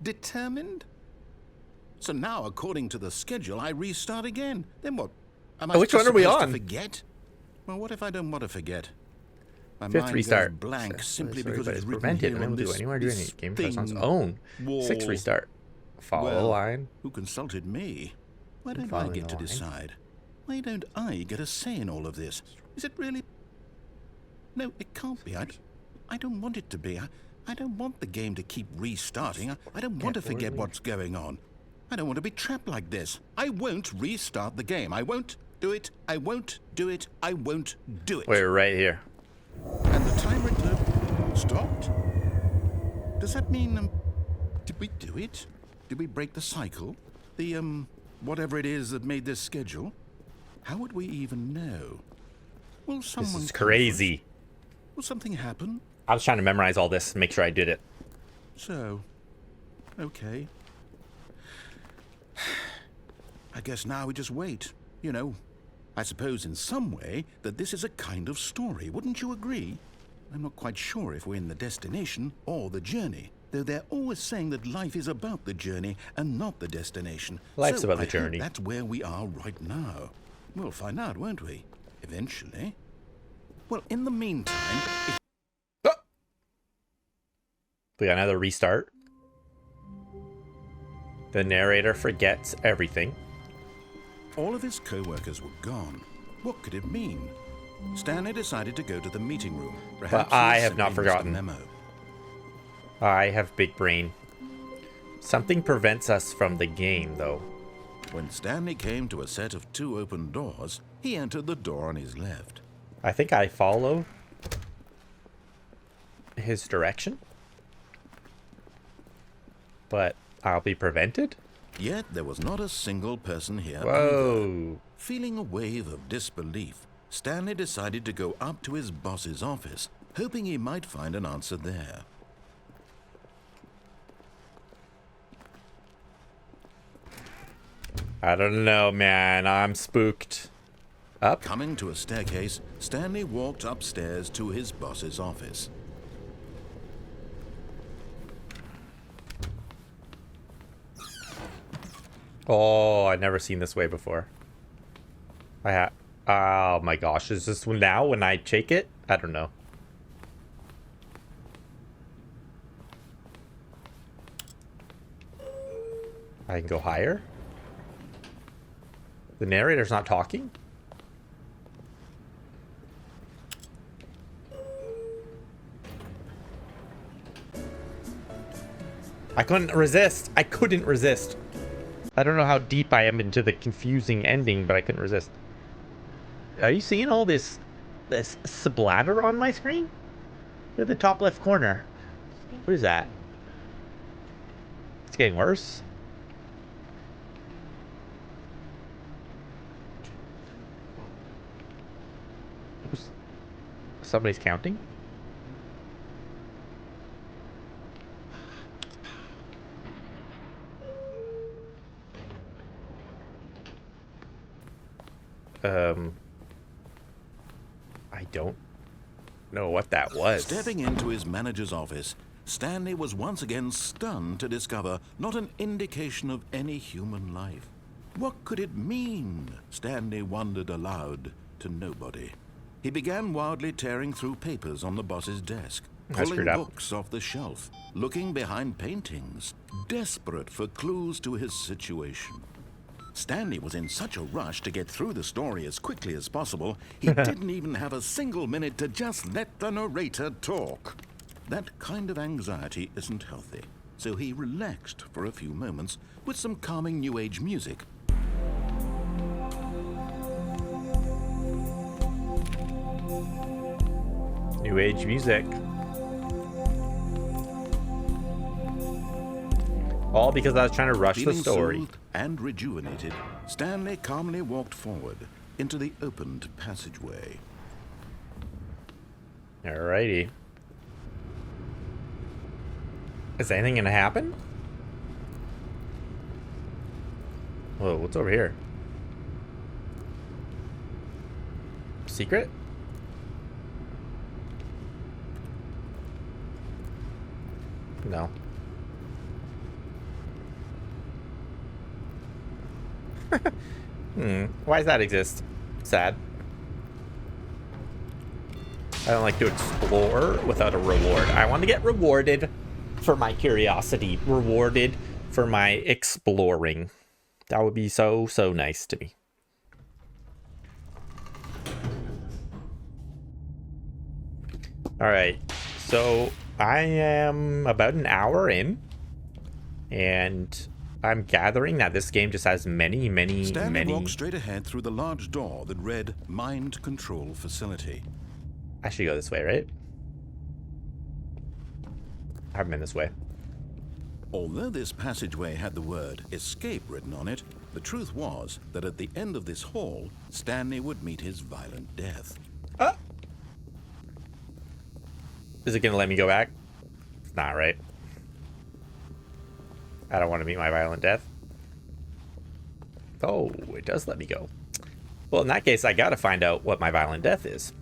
determined? So now, according to the schedule, I restart again. Then what? Am I Which one are we supposed to on? forget? Well, what if I don't want to forget? My Fifth mind restart. goes blank simply Sorry, because but it's it's written prevented. here on Unable to do this, anywhere do this any game starts on its thing, own. wall. 6 restart. Follow the Well, line. Who consulted me? Why don't I following get the to line. decide? Why don't I get a say in all of this? Is it really? No, it can't be. I don't want it to be. I don't want the game to keep restarting. I don't want to forget what's going on. I don't want to be trapped like this. I won't restart the game. I won't do it. I won't do it. I won't do it. We're right here. And the timer stopped? Does that mean, did we do it? Did we break the cycle? The, whatever it is that made this schedule? How would we even know? Will someone This is come crazy. first? Will something happen? I was trying to memorize all this, make sure I did it. So, okay. I guess now we just wait. You know, I suppose in some way that this is a kind of story. Wouldn't you agree? I'm not quite sure if we're in the destination or the journey, though they're always saying that life is about the journey and not the destination. Life's So about the I hope journey. that's where we are right now. We'll find out, won't we? Eventually. Well, in the meantime, if We got another restart. The narrator forgets everything. all of his co-workers were gone, what could it mean? Stanley decided to go to the meeting room. Perhaps I he have not simply missed a forgotten. memo. I have big brain. Something prevents us from the game, though. When Stanley came to a set of 2 open doors, he entered the door on his left. I think I follow his direction. But I'll be prevented? Yet there was not a single person here either. Whoa. Feeling a wave of disbelief, Stanley decided to go up to his boss's office, hoping he might find an answer there. I don't know, man. I'm spooked. Up? Coming to a staircase, Stanley walked upstairs to his boss's office. Oh, I've never seen this way before. Oh my gosh, is this now when I shake it? I don't know. I can go higher? The narrator's not talking? I couldn't resist. I couldn't resist. I don't know how deep I am into the confusing ending, but I couldn't resist. Are you seeing all this splatter on my screen? Look at the top left corner. What is that? It's getting worse. Somebody's counting? I don't know what that was. Stepping into his manager's office, Stanley was once again stunned to discover not an indication of any human life. What could it mean? Stanley wondered aloud to nobody. He began wildly tearing through papers on the boss's desk, pulling books off the shelf, looking behind paintings, desperate for clues to his situation. Stanley was in such a rush to get through the story as quickly as possible, he didn't even have a single minute to just let the narrator talk. That kind of anxiety isn't healthy, so he relaxed for a few moments with some calming New Age music. New Age music. All because I was trying to rush the story. Soothed and rejuvenated, Stanley calmly walked forward into the opened passageway. Alrighty. Is anything gonna happen? Whoa, what's over here? Secret? No. Why does that exist? Sad. I don't like to explore without a reward. I want to get rewarded for my curiosity, rewarded for my exploring. That would be so, so nice to me. All right, so I am about an hour in, and I'm gathering that this game just has many. Stanley walked straight ahead through the large door that read Mind Control Facility. I should go this way, right? I haven't been this way. Although this passageway had the word escape written on it, the truth was that at the end of this hall, Stanley would meet his violent death. Is it gonna let me go back? It's not, right? I don't want to meet my violent death. Oh, it does let me go. Well, in that case, I gotta find out what my violent death is.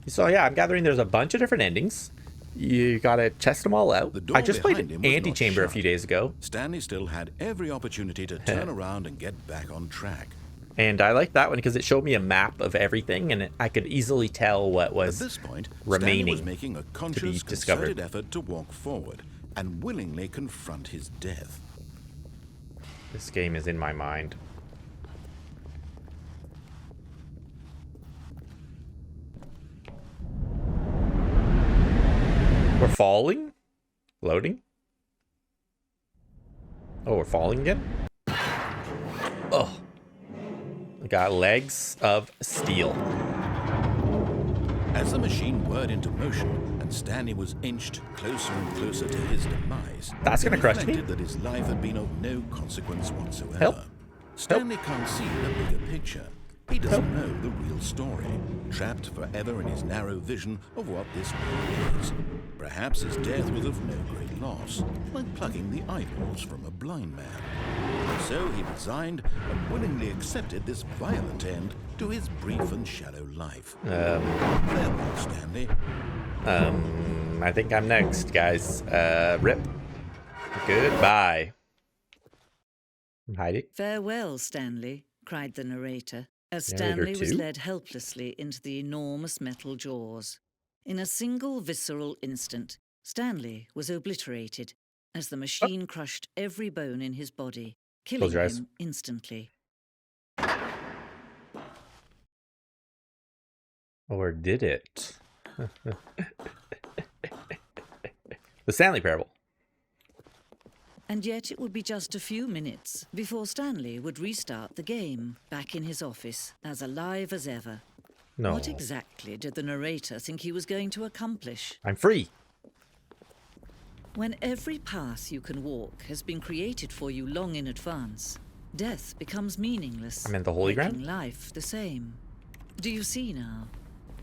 So yeah, I'm gathering there's a bunch of different endings. You gotta test them all out. I just played Antechamber a few days ago. Stanley still had every opportunity to turn around and get back on track. And I liked that one because it showed me a map of everything, and I could easily tell what was at this point, remaining Stanley was making a conscious, concerted effort to walk forward and willingly confront his death. This game is in my mind. We're falling? Loading? Oh, we're falling again? Oh. We got legs of steel. As the machine whirred into motion and Stanley was inched closer and closer to his demise, that's gonna crush me. That his life had been of no consequence whatsoever. Help. Stanley can't see the bigger picture. He doesn't know the real story, trapped forever in his narrow vision of what this world is. Perhaps his death was of no great loss, like plucking the eyeballs from a blind man. So he resigned and willingly accepted this violent end to his brief and shallow life. Farewell, Stanley. I think I'm next, guys. Rip. Goodbye. I'm hiding. Farewell, Stanley, cried the narrator, as Stanley was led helplessly into the enormous metal jaws. In a single visceral instant, Stanley was obliterated as the machine crushed every bone in his body, killing him instantly. Or did it? The Stanley Parable. And yet it would be just a few minutes before Stanley would restart the game, back in his office, as alive as ever. No. What exactly did the narrator think he was going to accomplish? I'm free. When every path you can walk has been created for you long in advance, death becomes meaningless. I'm in the Holy Ground? Making life the same. Do you see now?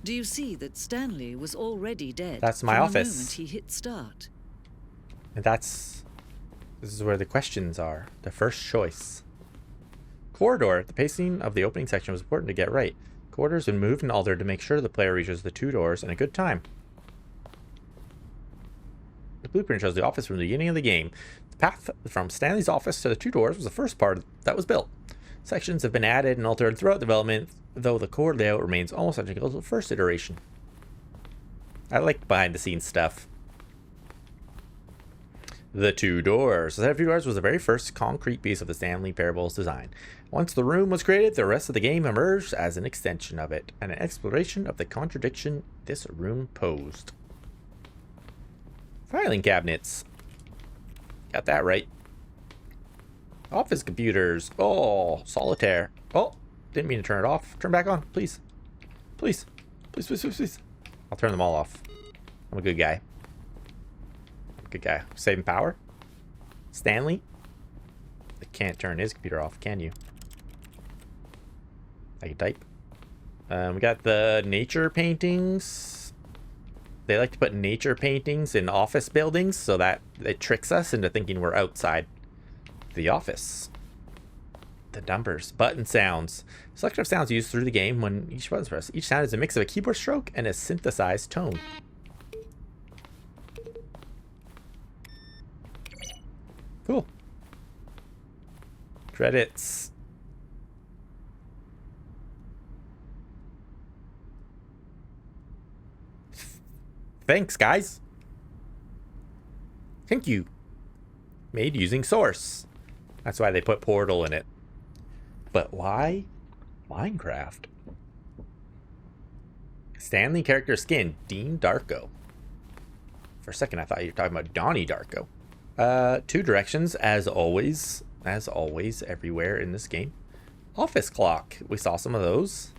Do you see that Stanley was already dead? That's my from office. the moment he hit start? And that's This is where the questions are. The first choice. Corridor. The pacing of the opening section was important to get right. Corridors been moved and altered to make sure the player reaches the 2 doors in a good time. The blueprint shows the office from the beginning of the game. The path from Stanley's office to the 2 doors was the first part that was built. Sections have been added and altered throughout development, though the core layout remains almost identical to the first iteration. I like behind-the-scenes stuff. The 2 doors. The set of 2 doors was the very first concrete piece of the Stanley Parable's design. Once the room was created, the rest of the game emerged as an extension of it, and an exploration of the contradiction this room posed. Filing cabinets. Got that right. Office computers. Oh, solitaire. Oh, didn't mean to turn it off. Turn back on, please. Please. Please, please, please, please. I'll turn them all off. I'm a good guy. Good guy. Saving power. Stanley. I can't turn his computer off, can you? I can type. We got the nature paintings. They like to put nature paintings in office buildings so that it tricks us into thinking we're outside the office. The numbers. Button sounds. Selection of sounds used through the game when each button is pressed. Each sound is a mix of a keyboard stroke and a synthesized tone. Cool. Credits. Thanks, guys. Thank you. Made using Source. That's why they put Portal in it. But why Minecraft? Stanley character skin, Dean Darko. For a second, I thought you were talking about Donnie Darko. 2 directions, as always, everywhere in this game. Office clock. We saw some of those.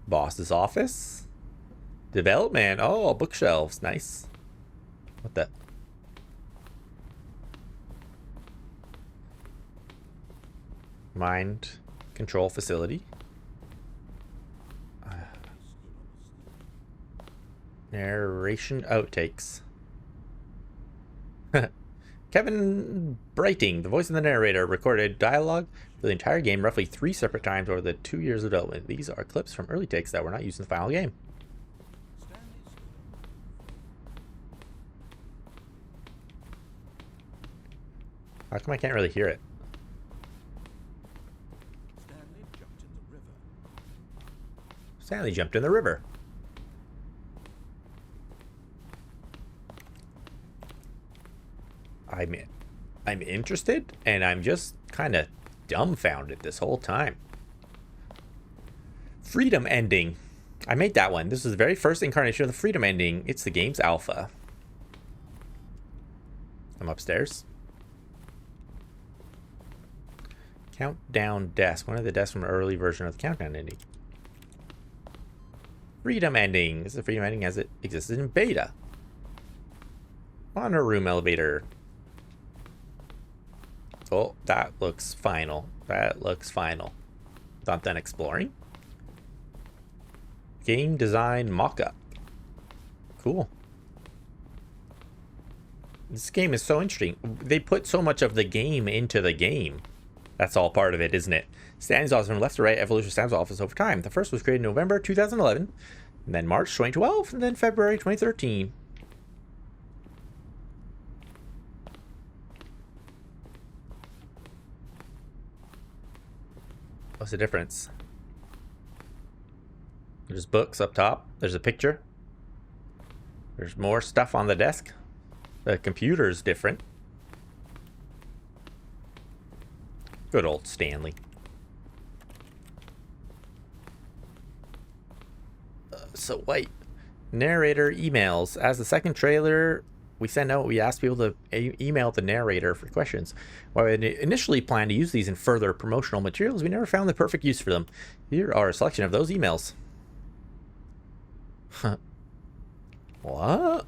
Boss's office. Development. Oh, bookshelves. Nice. What the? Mind control facility. Narration outtakes. Kevin Brighting, the voice of the narrator, recorded dialogue for the entire game roughly 3 separate times over the 2 years of development. These are clips from early takes that were not used in the final game. How come I can't really hear it? Stanley jumped in the river. I'm interested, and I'm just kind of dumbfounded this whole time. Freedom ending. I made that one. This is the very first incarnation of the freedom ending. It's the game's alpha. I'm upstairs. Countdown desk. One of the desks from an early version of the countdown ending. Freedom ending. This is the freedom ending as it existed in beta. Honor room elevator. Oh, that looks final. That looks final. Not done exploring. Game design mock-up. Cool. This game is so interesting. They put so much of the game into the game. That's all part of it, isn't it? Stanley's office from left to right, evolution of Stanley's office over time. The first was created in November 2011, and then March 2012, and then February 2013. What's the difference? There's books up top. There's a picture. There's more stuff on the desk. The computer's different. Good old Stanley. So white. Narrator emails. As the second trailer we sent out, we asked people to email the narrator for questions. While we initially planned to use these in further promotional materials, we never found the perfect use for them. Here are a selection of those emails. What?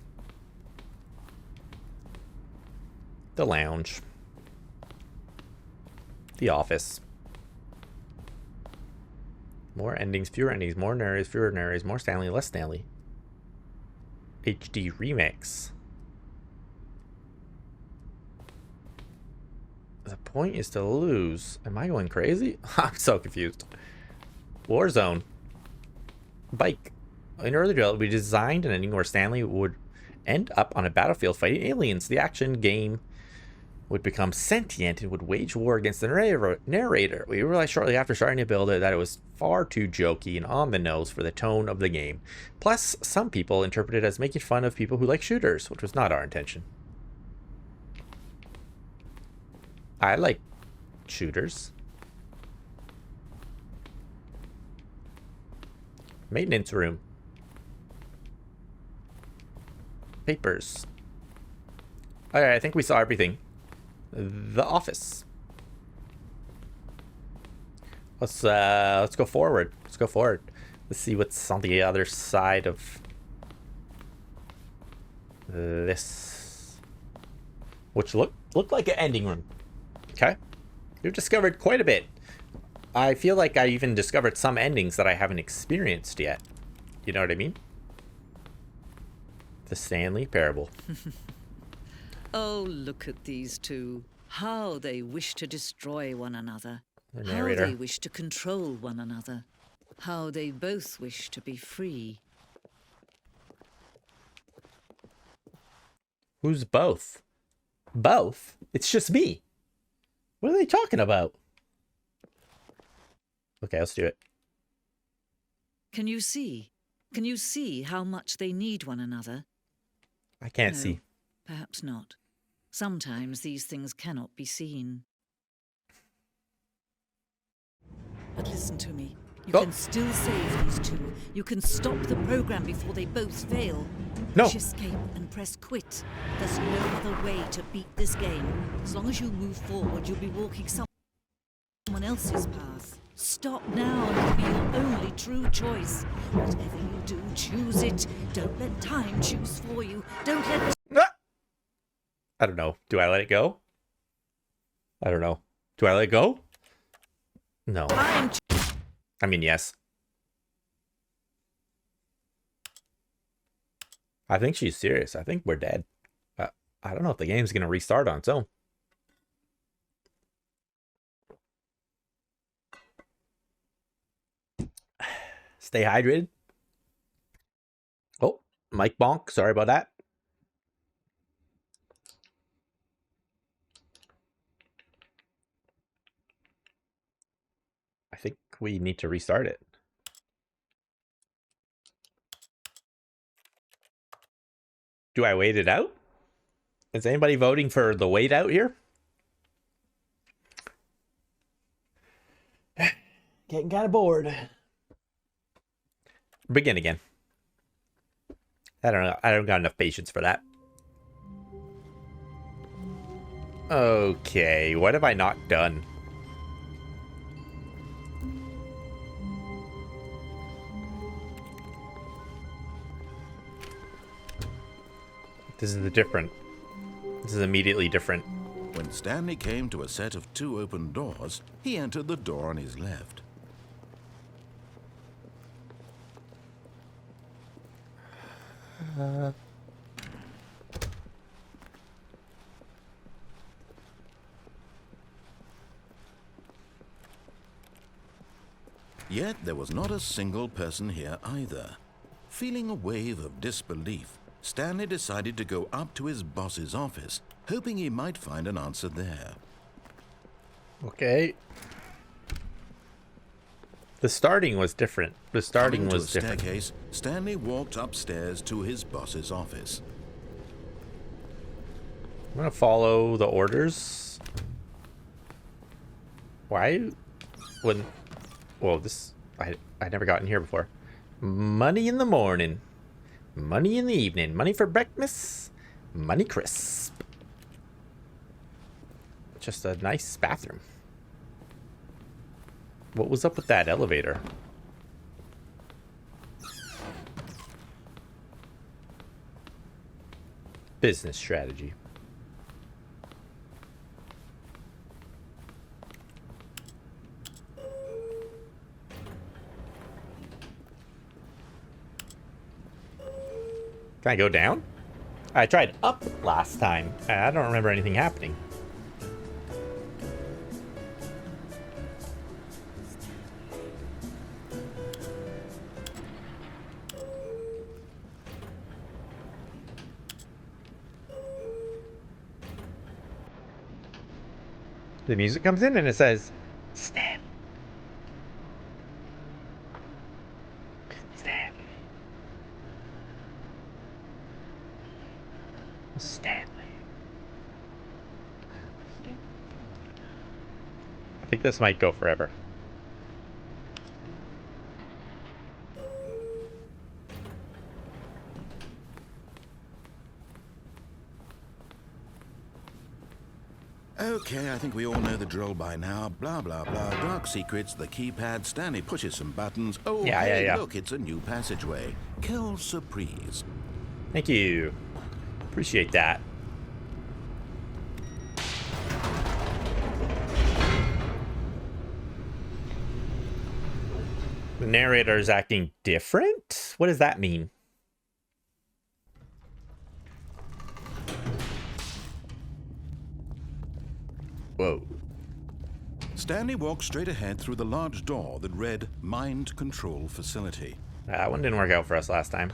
The lounge. The office. More endings, fewer endings, more narrators, fewer narrators, more Stanley, less Stanley. HD remix. point is to lose. Am I going crazy? I'm so confused. Warzone. Bike. In early development, we designed an ending where Stanley would end up on a battlefield fighting aliens. The action game would become sentient and would wage war against the narrator. We realized shortly after starting to build it that it was far too jokey and on the nose for the tone of the game. Plus, some people interpreted it as making fun of people who like shooters, which was not our intention. I like shooters. Maintenance room. Papers. Alright, I think we saw everything. The office. Let's go forward. Let's go forward. Let's see what's on the other side of this, which looked like an ending room. Okay, you've discovered quite a bit. I feel like I even discovered some endings that I haven't experienced yet. You know what I mean? The Stanley Parable. Oh, look at these two. How they wish to destroy one another. The How narrator. they wish to control one another. How they both wish to be free. Who's both? Both? It's just me. What are they talking about? Okay, let's do it. Can you see? Can you see how much they need one another? I can't No, see. Perhaps not. Sometimes these things cannot be seen. But listen to me. You Oh. can still save these two. You can stop the program before they both fail. No. Push escape and press quit. There's no other way to beat this game. As long as you move forward, you'll be walking someone else's path. Stop now and it'll be your only true choice. Whatever you do, choose it. Don't let time choose for you. Don't let... Ah! I don't know. Do I let it go? I don't know. Do I let it go? No. time I mean, yes. I think she's serious. I think we're dead. I don't know if the game's going to restart on its own. Stay hydrated. Oh, Mike Bonk. Sorry about that. I think we need to restart it. Do I wait it out? Is anybody voting for the wait out here? Getting kind of bored. Begin again. I don't know. I don't got enough patience for that. Okay, what have I not done? This is different. This is immediately different. When Stanley came to a set of 2 open doors, he entered the door on his left. Yet there was not a single person here either. Feeling a wave of disbelief, Stanley decided to go up to his boss's office, hoping he might find an answer there. Okay. The starting was different. The starting Coming to was a different. staircase, Stanley walked upstairs to his boss's office. I'm gonna follow the orders. Why? When? Whoa! This I never got in here before. Money in the morning, money in the evening, money for breakfast, money crisp. Just a nice bathroom. What was up with that elevator? Business strategy. Can I go down? I tried up last time. I don't remember anything happening. The music comes in and it says, Stanley. Stanley. Stanley. I think this might go forever. Okay, I think we all know the drill by now. Blah, blah, blah. Dark secrets, the keypad. Stanley pushes some buttons. Oh, hey, look, it's a new passageway. Quelle surprise. Thank you. Appreciate that. The narrator is acting different? What does that mean? Whoa. Stanley walked straight ahead through the large door that read Mind Control Facility. That one didn't work out for us last time.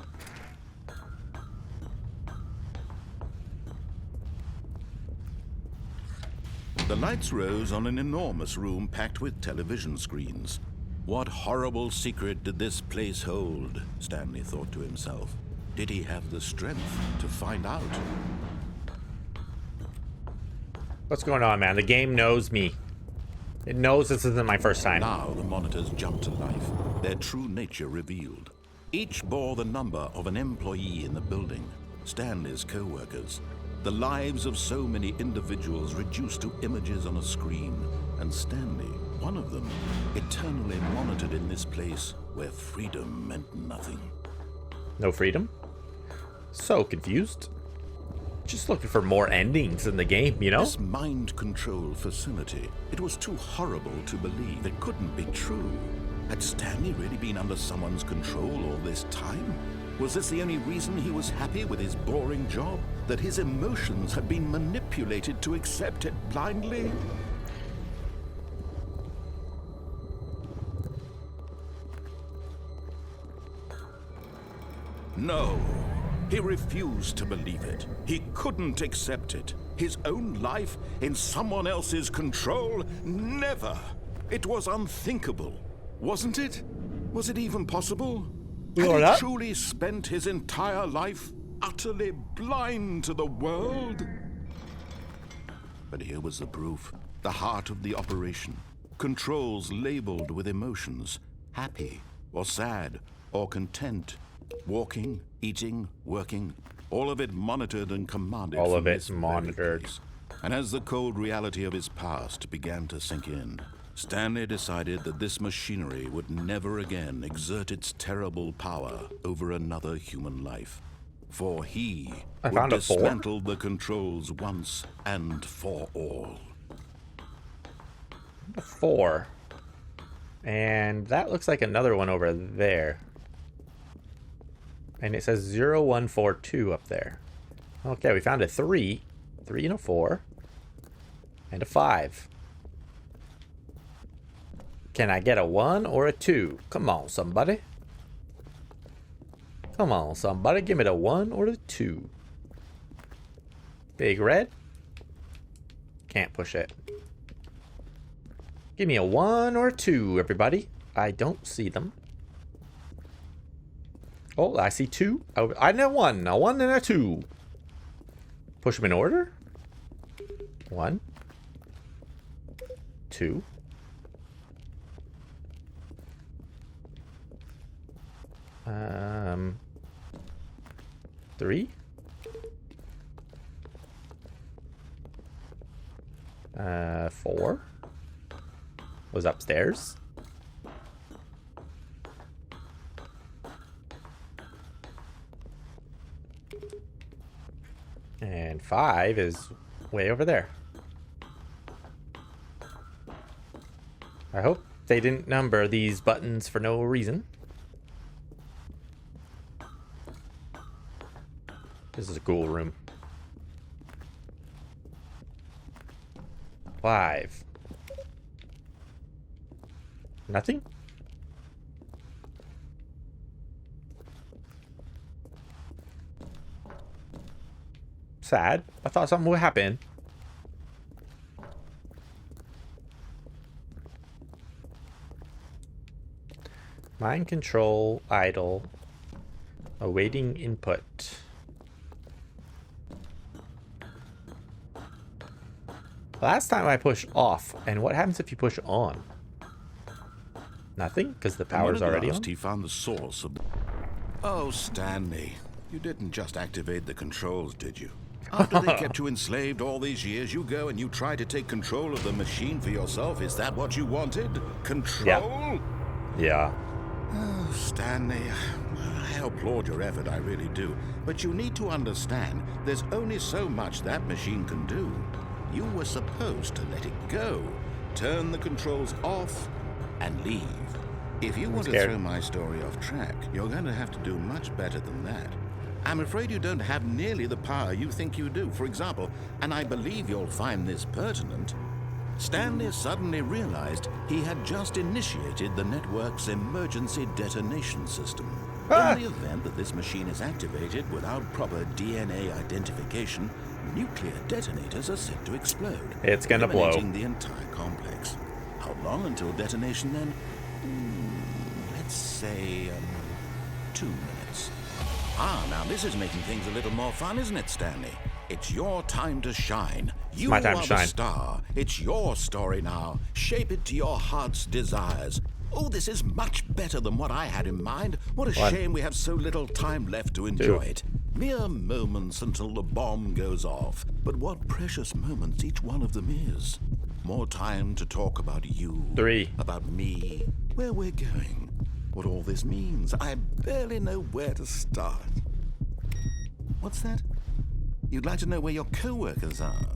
The lights rose on an enormous room packed with television screens. What horrible secret did this place hold? Stanley thought to himself. Did he have the strength to find out? What's going on, man? The game knows me. It knows this isn't my first time. Now the monitors jumped to life, their true nature revealed. Each bore the number of an employee in the building, Stanley's co-workers. The lives of so many individuals reduced to images on a screen, and Stanley, one of them, eternally monitored in this place where freedom meant nothing. No freedom? So confused. Just looking for more endings in the game, you know? This mind control facility, it was too horrible to believe. It couldn't be true. Had Stanley really been under someone's control all this time? Was this the only reason he was happy with his boring job? That his emotions had been manipulated to accept it blindly? No. He refused to believe it. He couldn't accept it. His own life in someone else's control? Never. It was unthinkable. Wasn't it? Was it even possible? Had he truly spent his entire life utterly blind to the world? But here was the proof. The heart of the operation. Controls labeled with emotions. Happy, or sad, or content. Walking, eating, working, all of it monitored and commanded. All of it monitored. And as the cold reality of his past began to sink in, Stanley decided that this machinery would never again exert its terrible power over another human life. For he would dismantle the controls once and for all. 4. And that looks like another one over there. And it says 0142 up there. Okay, we found a 3. 3 and a 4. And a 5. Can I get a 1 or a 2? Come on, somebody. Come on, somebody. Give me the 1 or the 2. Big red. Can't push it. Give me a 1 or a 2, everybody. I don't see them. Oh, I see 2. I need a 1. A 1 and a 2. Push them in order. 1. 2. 3. 4. Was upstairs. And 5 is way over there. I hope they didn't number these buttons for no reason. This is a cool room. 5. Nothing? Sad. I thought something would happen. Mind control, idle, awaiting input. Last time I pushed off, and what happens if you push on? Nothing, because the power's already on? He found the source of... Oh, Stanley, you didn't just activate the controls, did you? After they kept you enslaved all these years, you go and you try to take control of the machine for yourself. Is that what you wanted? Control? Yeah. Oh, Stanley, I applaud your effort, I really do. But you need to understand, there's only so much that machine can do. You were supposed to let it go, turn the controls off, and leave. If you want to throw my story off track, you're going to have to do much better than that. I'm afraid you don't have nearly the power you think you do. For example, and I believe you'll find this pertinent, Stanley suddenly realized he had just initiated the network's emergency detonation system. In the event that this machine is activated without proper DNA identification, nuclear detonators are set to explode. It's gonna blow. Eliminating the entire complex. How long until detonation then? Let's say 2 minutes. Now this is making things a little more fun, isn't it, Stanley? It's your time to shine. You are the star. It's your story now. Shape it to your heart's desires. Oh, this is much better than what I had in mind. What a shame we have so little time left to enjoy it. Mere moments until the bomb goes off. But what precious moments each one of them is. More time to talk about you. 3. About me. Where we're going. What all this means. I barely know where to start. What's that? You'd like to know where your co-workers are?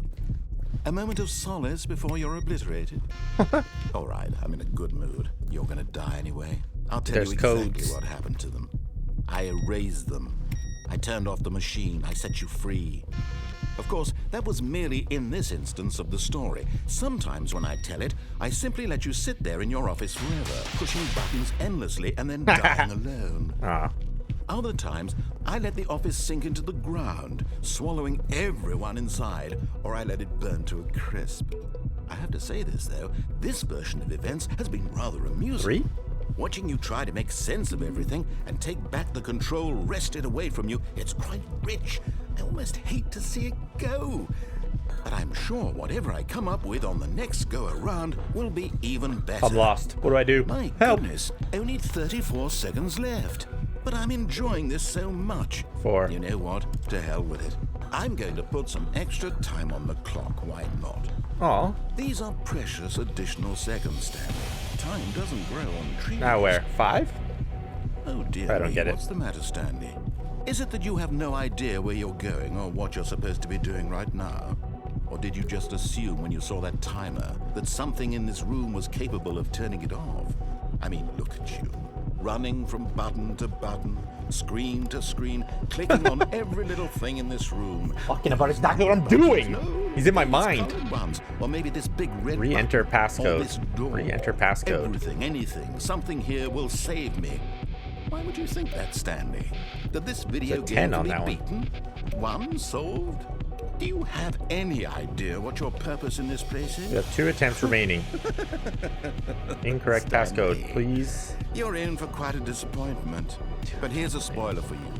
A moment of solace before you're obliterated? All right, I'm in a good mood. You're gonna die anyway. I'll tell you exactly what happened to them. I erased them. I turned off the machine. I set you free. Of course, that was merely in this instance of the story. Sometimes when I tell it, I simply let you sit there in your office forever, pushing buttons endlessly and then dying alone. Other times, I let the office sink into the ground, swallowing everyone inside, or I let it burn to a crisp. I have to say this, though, this version of events has been rather amusing. 3? Watching you try to make sense of everything and take back the control wrested away from you, it's quite rich. I almost hate to see it go. But I'm sure whatever I come up with on the next go-around will be even better. I'm lost. What do I do? My goodness, only 34 seconds left. But I'm enjoying this so much. 4. You know what? To hell with it. I'm going to put some extra time on the clock. Why not? Aw. These are precious additional seconds, Stanley. Time doesn't grow on trees. Now where? 5? Oh dear I don't get it. What's the matter, Stanley? Is it that you have no idea where you're going or what you're supposed to be doing right now? Or did you just assume when you saw that timer that something in this room was capable of turning it off? I mean, look at you. Running from button to button, screen to screen, clicking on every little thing in this room. Talking about exactly what I'm doing. He's in my mind. Ones, or maybe this big red Re-enter button, passcode. or this door. Re-enter passcode. Everything, anything, something here will save me. Why would you think that, Stanley? That this video game can be beaten? One solved? Do you have any idea what your purpose in this place is? We have 2 attempts remaining. Incorrect passcode, please. You're in for quite a disappointment. But here's a spoiler for you.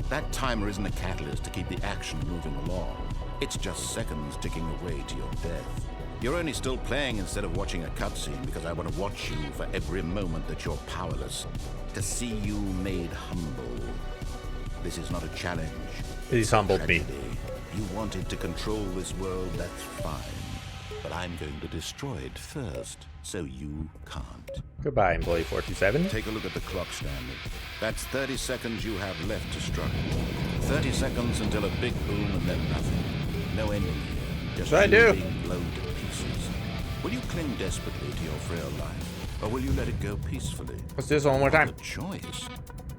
That timer isn't a catalyst to keep the action moving along. It's just seconds ticking away to your death. You're only still playing instead of watching a cutscene because I want to watch you for every moment that you're powerless. To see you made humble. This is not a challenge. He's humbled me. You wanted to control this world, that's fine. But I'm going to destroy it first, so you can't. Goodbye, Employee 427. Take a look at the clock, Stanley. That's 30 seconds you have left to struggle. 30 seconds until a big boom and then nothing. No ending here. Just what I do. Being blown to pieces. Will you cling desperately to your frail life, or will you let it go peacefully? Let's do this one more time. A choice.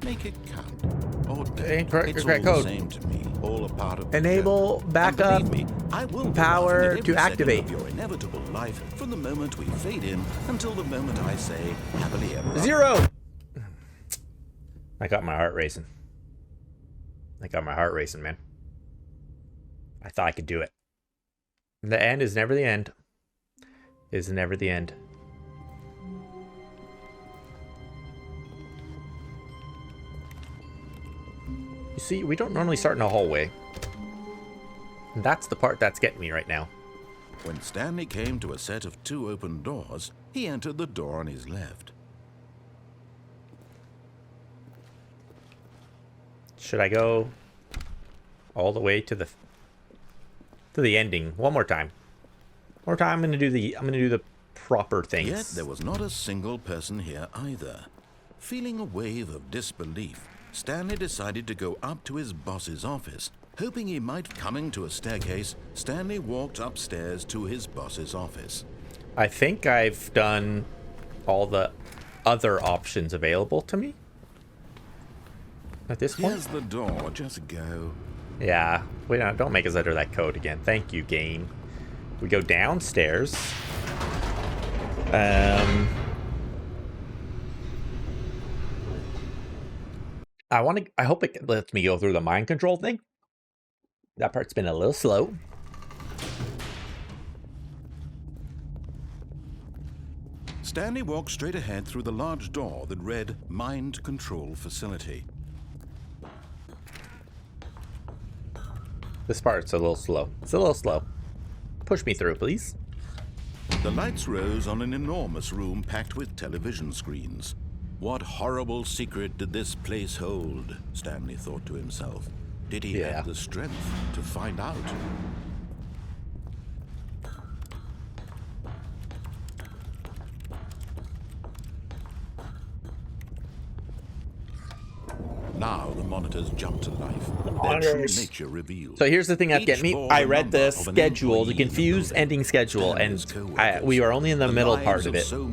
Make it count. Or Incorrect it's code. all the same to me. All a part of Enable backup me, I will power to activate. Of your inevitable life from the moment we fade in until the moment I say happily ever after. 0. I got my heart racing. I got my heart racing, man. I thought I could do it. The end is never the end. Is never the end. You see, we don't normally start in a hallway. And that's the part that's getting me right now. When Stanley came to a set of 2 open doors, he entered the door on his left. Should I go all the way to the ending one more time? One more time. I'm gonna do the proper things. Yet there was not a single person here either. Feeling a wave of disbelief, Stanley decided to go up to his boss's office. Hoping he might coming to a staircase, Stanley walked upstairs to his boss's office. I think I've done all the other options available to me at this point. Here's the door, just go. Yeah, wait, no, don't make us enter that code again. Thank you, game. We go downstairs. I hope it lets me go through the mind control thing. That part's been a little slow. Stanley walked straight ahead through the large door that read Mind Control Facility. This part's a little slow. It's a little slow. Push me through, please. The lights rose on an enormous room packed with television screens. What horrible secret did this place hold? Stanley thought to himself. Did he have the strength to find out? Now the monitors jumped to life. Their true nature revealed. So here's the thing that's getting me. I read the schedule, the confused ending schedule, and we are only in the middle part of it. So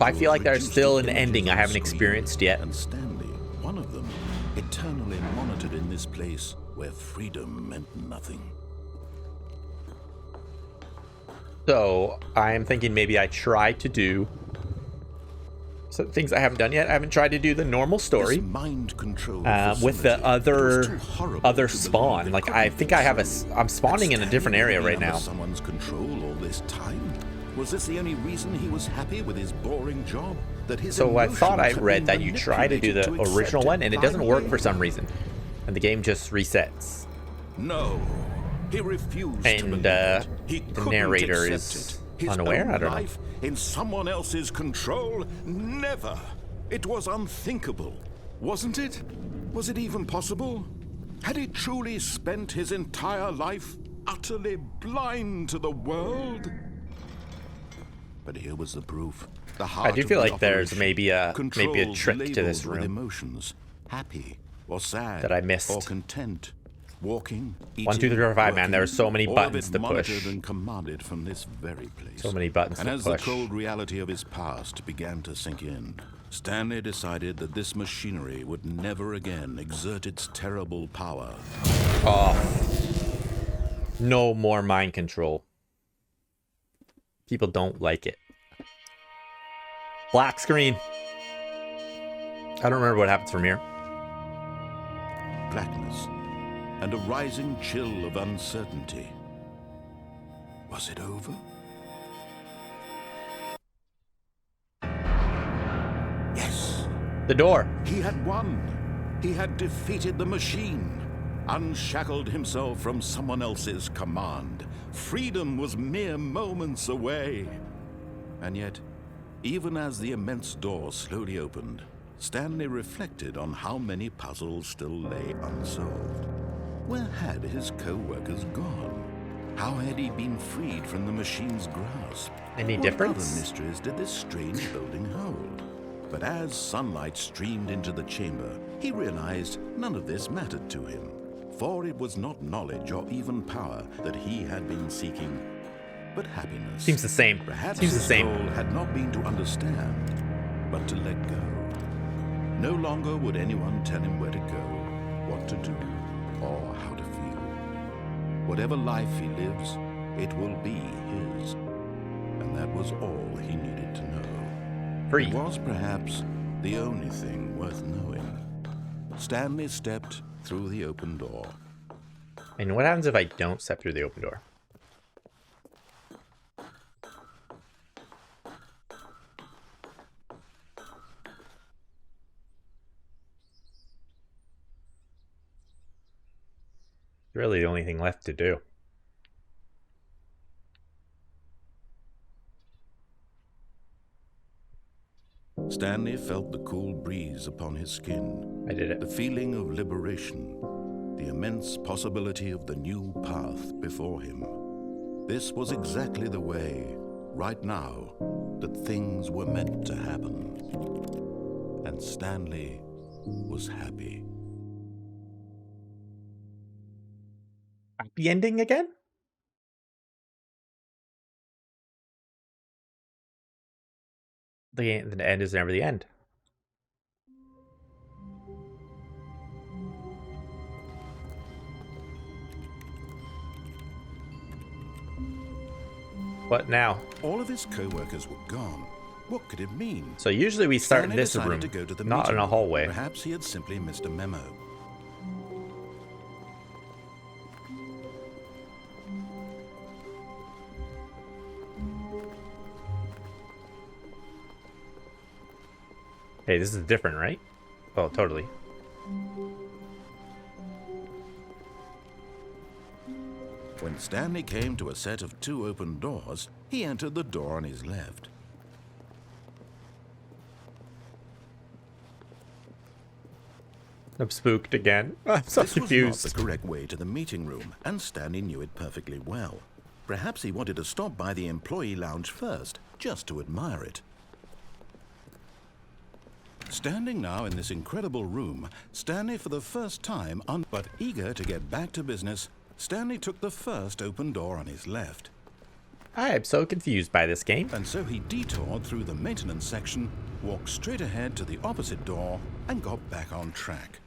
I feel like there's still an ending I haven't experienced yet. And Stanley, one of them, eternally monitored in this place where freedom meant nothing. So I am thinking maybe I try to do some things I haven't done yet. I haven't tried to do the normal story with the other spawn. Like I think I have I'm spawning in a different area right now. Someone's control all this time. Was this the only reason he was happy with his boring job? That his so I thought I read that you try to do the original one and it doesn't work for some reason, and the game just resets. No, he refused. And the narrator is unaware. I don't know. In someone else's control? Never. It was unthinkable, wasn't it? Was it even possible? Had he truly spent his entire life utterly blind to the world? But here was the proof. The heart I do feel of the like there's maybe a operation, trick to this labeled with room emotions, happy or sad, that I missed. or content. Walking, eating, 1, 2, 3, 4, 5, man. There are so many all buttons of to it push. monitored and commanded from this very place. So many buttons and to as push. the cold reality of his past began to sink in, Stanley decided that this machinery would never again exert its terrible power. Oh. No more mind control. People don't like it. Black screen. I don't remember what happens from here. Blackness and a rising chill of uncertainty. Was it over? Yes. The door. He had won. He had defeated the machine, unshackled himself from someone else's command. Freedom was mere moments away. And yet, even as the immense door slowly opened, Stanley reflected on how many puzzles still lay unsolved. Where had his co-workers gone? How had he been freed from the machine's grasp? Any difference? What other mysteries did this strange building hold? But as sunlight streamed into the chamber, he realized none of this mattered to him, for it was not knowledge or even power that he had been seeking, but happiness. Seems the same. Perhaps Seems the his same. goal had not been to understand, but to let go. No longer would anyone tell him where to go, what to do, or how to feel. Whatever life he lives, it will be his. And that was all he needed to know. Free. It was perhaps the only thing worth knowing. Stanley stepped through the open door. And what happens if I don't step through the open door? Really the only thing left to do. Stanley felt the cool breeze upon his skin. I did it. The feeling of liberation. The immense possibility of the new path before him. This was exactly the way, right now, that things were meant to happen. And Stanley was happy. Happy ending again? The end is never the end. What now? All of his co-workers were gone. What could it mean? So usually we start in Stanley this decided room, to go to the not in meeting a room. hallway. Perhaps he had simply missed a memo. Hey, this is different, right? Oh, totally. When Stanley came to a set of 2 open doors, he entered the door on his left. I'm spooked again. I'm so confused. This was not the correct way to the meeting room, and Stanley knew it perfectly well. Perhaps he wanted to stop by the employee lounge first, just to admire it. Standing now in this incredible room, Stanley for the first time, but eager to get back to business, Stanley took the first open door on his left. I am so confused by this game. And so he detoured through the maintenance section, walked straight ahead to the opposite door, and got back on track.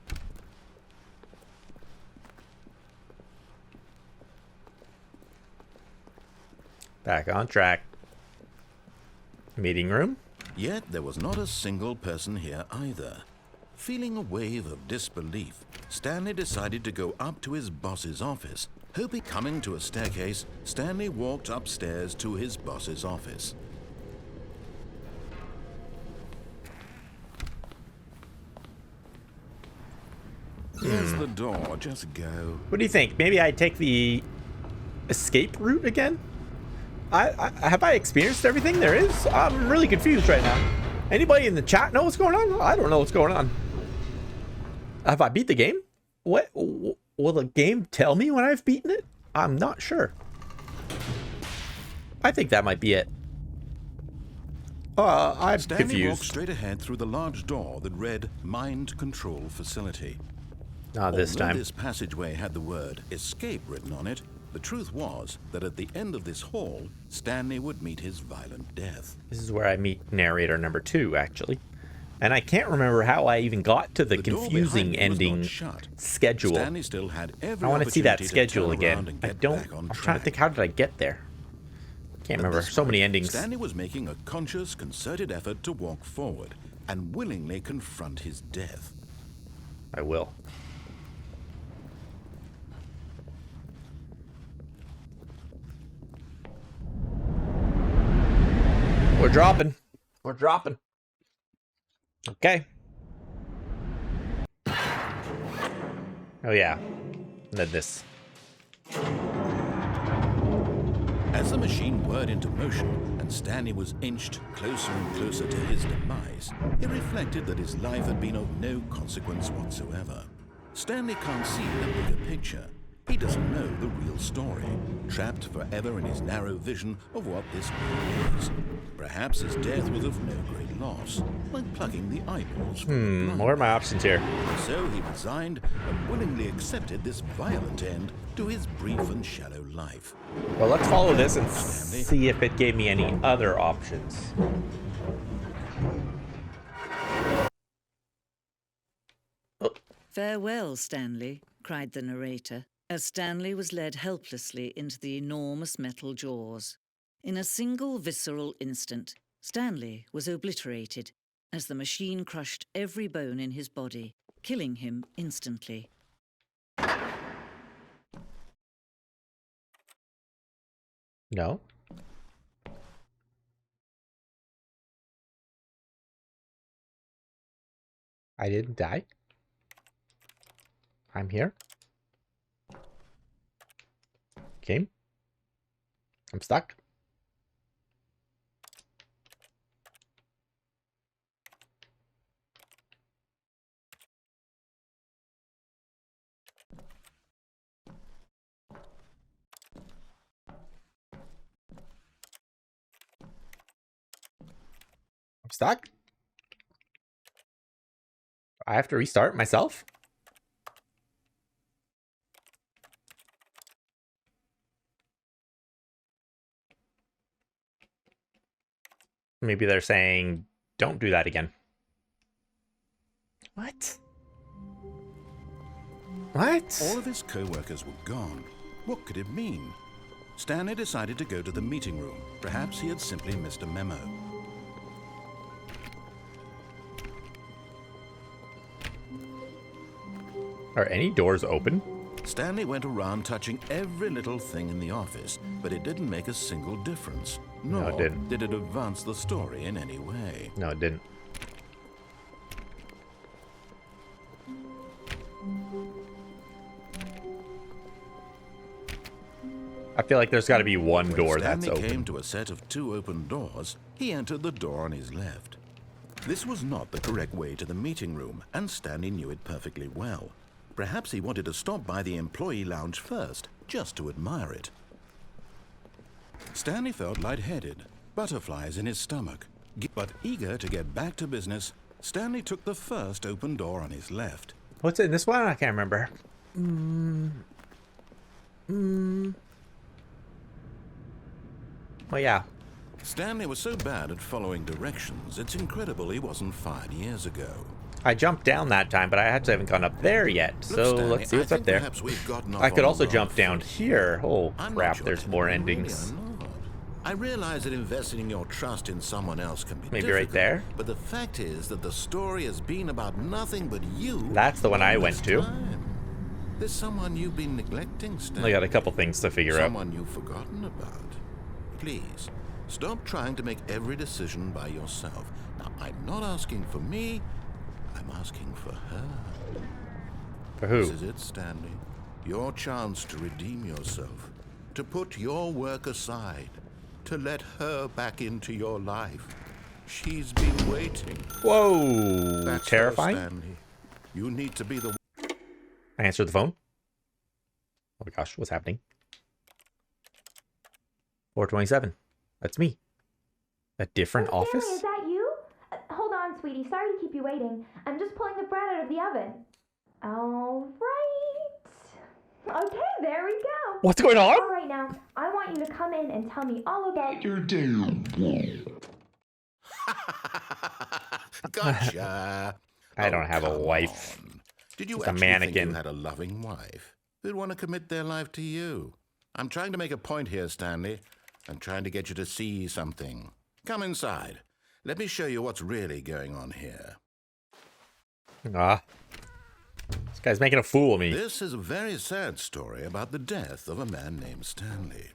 Back on track. Meeting room? Yet there was not a single person here either. Feeling a wave of disbelief, Stanley decided to go up to his boss's office. Hoping coming to a staircase, Stanley walked upstairs to his boss's office. Here's the door, just go. What do you think? Maybe I take the escape route again? Have I experienced everything there is? I'm really confused right now. Anybody in the chat know what's going on? I don't know what's going on. Have I beat the game? What? Will the game tell me when I've beaten it? I'm not sure. I think that might be it. I'm Stanley confused. walked straight ahead through the large door that read Mind Control Facility. Not this Although time. this passageway had the word escape written on it, the truth was that at the end of this hall, Stanley would meet his violent death. This is where I meet narrator number 2, actually. And I can't remember how I even got to the confusing ending schedule. Stanley still had every I want to see that opportunity to schedule turn around again. and I get don't. back on I'm trying to track. think, how did I get there? Can't At remember. this So many point, endings. Stanley was making a conscious, concerted effort to walk forward and willingly confront his death. I will. We're dropping. We're dropping. Okay. Oh yeah. Then this. As the machine whirred into motion and Stanley was inched closer and closer to his demise, he reflected that his life had been of no consequence whatsoever. Stanley can't see the bigger picture. He doesn't know the real story, trapped forever in his narrow vision of what this world is. Perhaps his death was of no great loss, like plucking the eyeballs from the blind. What are my options here? So he resigned and willingly accepted this violent end to his brief and shallow life. Well, let's follow this and see if it gave me any other options. "Farewell, Stanley," cried the narrator, as Stanley was led helplessly into the enormous metal jaws. In a single visceral instant, Stanley was obliterated as the machine crushed every bone in his body, killing him instantly. No. I didn't die. I'm here. Okay. I'm stuck. I'm stuck. I have to restart myself? Maybe they're saying, don't do that again. What? What? All of his co-workers were gone. What could it mean? Stanley decided to go to the meeting room. Perhaps he had simply missed a memo. Are any doors open? Stanley went around touching every little thing in the office, but it didn't make a single difference. Nor it didn't. did it advance the story in any way. No, it didn't. I feel like there's got to be one door that's Stanley open. came to a set of 2 open doors. He entered the door on his left. This was not the correct way to the meeting room, and Stanley knew it perfectly well. Perhaps he wanted to stop by the employee lounge first, just to admire it. Stanley felt lightheaded, butterflies in his stomach. But eager to get back to business, Stanley took the first open door on his left. What's in this one? I can't remember. Well, yeah. Stanley was so bad at following directions, it's incredible he wasn't fired years ago. I jumped down that time, but I actually haven't gone up there yet. So Stanley, let's see what's I up there. think we've gotten off I could on also the jump wrong down foot. here. Oh, I'm crap. not your There's more type, really, endings. I'm not. I realize that investing your trust in someone else can be Maybe difficult, right there? but the fact is that the story has been about nothing but you. That's the one I all went this to. time. There's someone you've been neglecting, Stanley. I got a couple things to figure out. Someone you've forgotten about. Please, stop trying to make every decision by yourself. Now, I'm not asking for me. I'm asking for her. For who? This is it, Stanley. Your chance to redeem yourself. To put your work aside. To let her back into your life. She's been waiting. Whoa. That's Terrifying. her, Stanley. You need to be the... I answered the phone. Oh my gosh, what's happening? 427. That's me. A different Oh, office? Stanley, is that you? Hold on, sweetie. Sorry to keep you waiting. I'm just pulling the bread out of the oven. All right. Okay, there we go. What's going on? All right, now, I want you to come in and tell me all about your day. Gotcha. I don't have a come wife. on. Did you Just a actually think mannequin. you had a loving wife who'd want to commit their life to you? I'm trying to make a point here, Stanley. I'm trying to get you to see something. Come inside. Let me show you what's really going on here. Ah. This guy's making a fool of me. This is a very sad story about the death of a man named Stanley.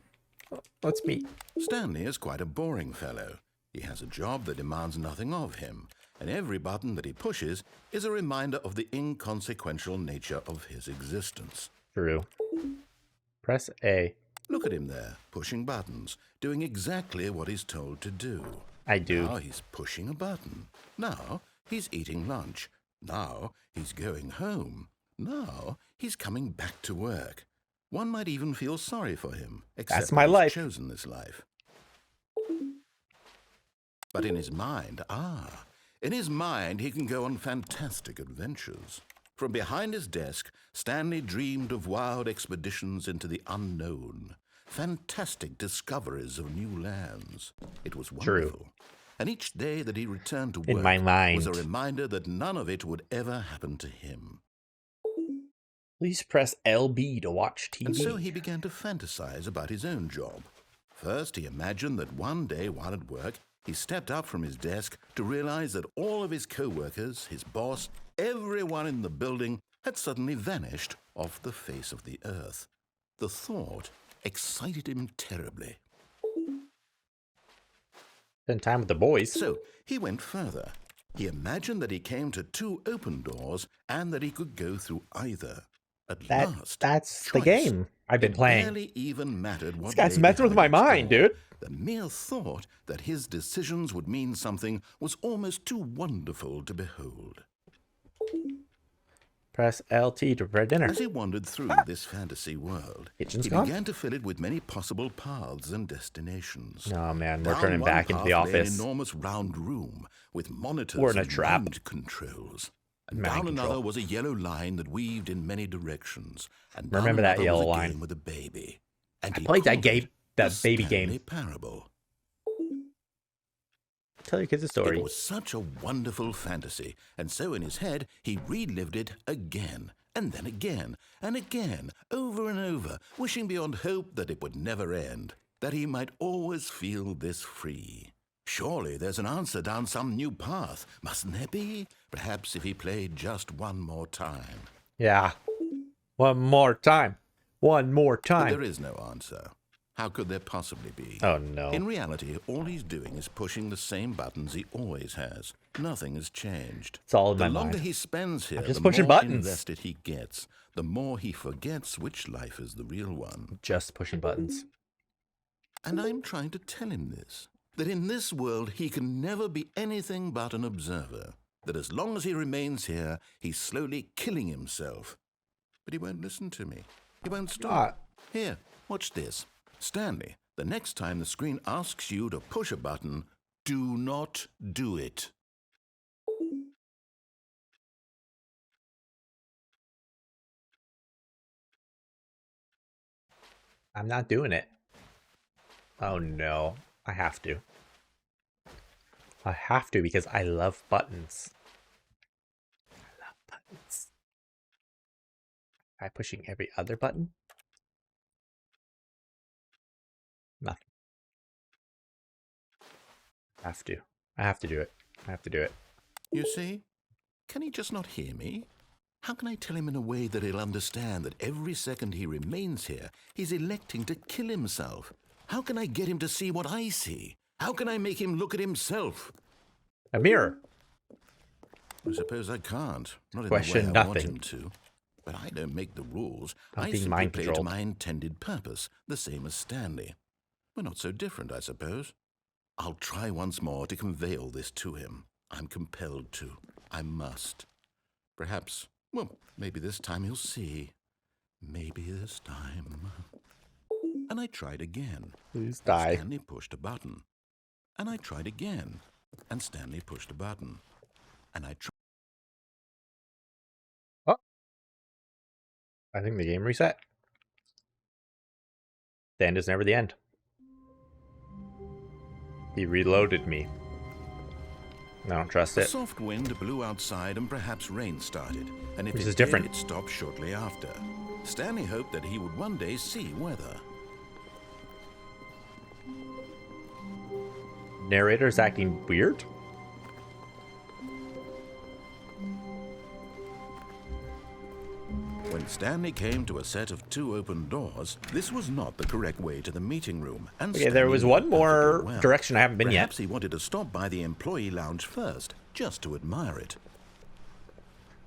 Let's meet. Stanley is quite a boring fellow. He has a job that demands nothing of him, and every button that he pushes is a reminder of the inconsequential nature of his existence. True. Press A. Look at him there, pushing buttons, doing exactly what he's told to do. I do. Now he's pushing a button. Now he's eating lunch. Now he's going home. Now he's coming back to work. One might even feel sorry for him, except That's my that life. he's chosen this life. But in his mind, in his mind he can go on fantastic adventures. From behind his desk, Stanley dreamed of wild expeditions into the unknown, fantastic discoveries of new lands. It was wonderful. True. And each day that he returned to work In my mind. was a reminder that none of it would ever happen to him. Please press LB to watch TV. And so he began to fantasize about his own job. First, he imagined that one day while at work, he stepped up from his desk to realize that all of his co-workers, his boss, everyone in the building had suddenly vanished off the face of the earth. The thought excited him terribly. Spend time with the boys. So he went further. He imagined that he came to 2 open doors and that he could go through either. At That's last, the choice. game I've been It playing. barely even mattered what This guy's lay messing with my behind its mind, door. dude. The mere thought that his decisions would mean something was almost too wonderful to behold. Press LT to prepare dinner. As he wandered through this fantasy world, Kitchen's he gone? began to fill it with many possible paths and destinations. Oh man, we're Down turning one back into the path lay office. An enormous round room with monitors We're in a and trap. mind controls. And Mind down control. another was a yellow line that weaved in many directions. And Remember down that another yellow was a line. game with a baby. And I he played that called game, it that the baby Stanley game. Parable. Tell your kids a story. It was such a wonderful fantasy, and so in his head he relived it again, and then again, and again, over and over, wishing beyond hope that it would never end, that he might always feel this free. Surely there's an answer down some new path, mustn't there be? Perhaps if he played just one more time. Yeah. One more time. One more But time. there is no answer. How could there possibly be? Oh no. In reality, all he's doing is pushing the same buttons he always has. Nothing has changed. It's all in my The longer mind. he spends here, I'm just the pushing more buttons. invested he gets. The more he forgets which life is the real one. Just pushing buttons. And I'm trying to tell him this. That in this world he can never be anything but an observer. That as long as he remains here, he's slowly killing himself. But he won't listen to me. He won't stop. Here, watch this. Stanley, the next time the screen asks you to push a button, do not do it. I'm not doing it. Oh no. I have to. I have to because I love buttons. I love buttons. Am I pushing every other button? Nothing. I have to. I have to do it. I have to do it. You see? Can he just not hear me? How can I tell him in a way that he'll understand that every second he remains here, he's electing to kill himself? How can I get him to see what I see? How can I make him look at himself? A mirror. I suppose I can't. Not in Question the way I want nothing. him to. But I don't make the rules. I'm I being simply mind play to controlled. my intended purpose, the same as Stanley. We're not so different, I suppose. I'll try once more to convey all this to him. I'm compelled to. I must. Perhaps, well, maybe this time he'll see. Maybe this time. And I tried again. Please die. Stanley pushed a button. And I tried again. And Stanley pushed a button. And I tried. Oh. I think the game reset. The end is never the end. He reloaded me. I don't trust A it. soft wind blew outside and perhaps rain started. And if This it is did, different. it stopped shortly after. Stanley hoped that he would one day see weather. Narrator's acting weird? When Stanley came to a set of 2 open doors, this was not the correct way to the meeting room. And Okay, there Stanley was knew one it more perfectly well. direction I haven't been Perhaps yet. he wanted to stop by the employee lounge first, just to admire it.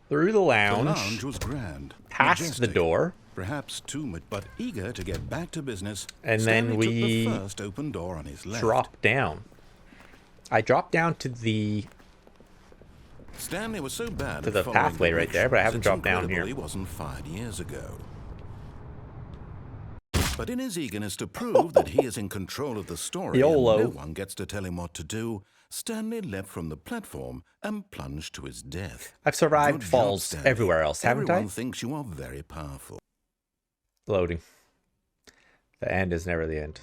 Through the The lounge, lounge was grand, past the majestic, door, perhaps too much, but eager to get back to business. and Stanley then took we the first open door on his left. dropped down. I dropped down to the... Stanley was so bad to at the following pathway right there, but I haven't it's dropped down incredible here. He wasn't fired years ago. But in his eagerness to prove that he is in control of the story YOLO. and no one gets to tell him what to do, Stanley leapt from the platform and plunged to his death. I've survived Good job, falls Stanley. everywhere else, haven't Everyone I? thinks you are very powerful. Loading. The end is never the end.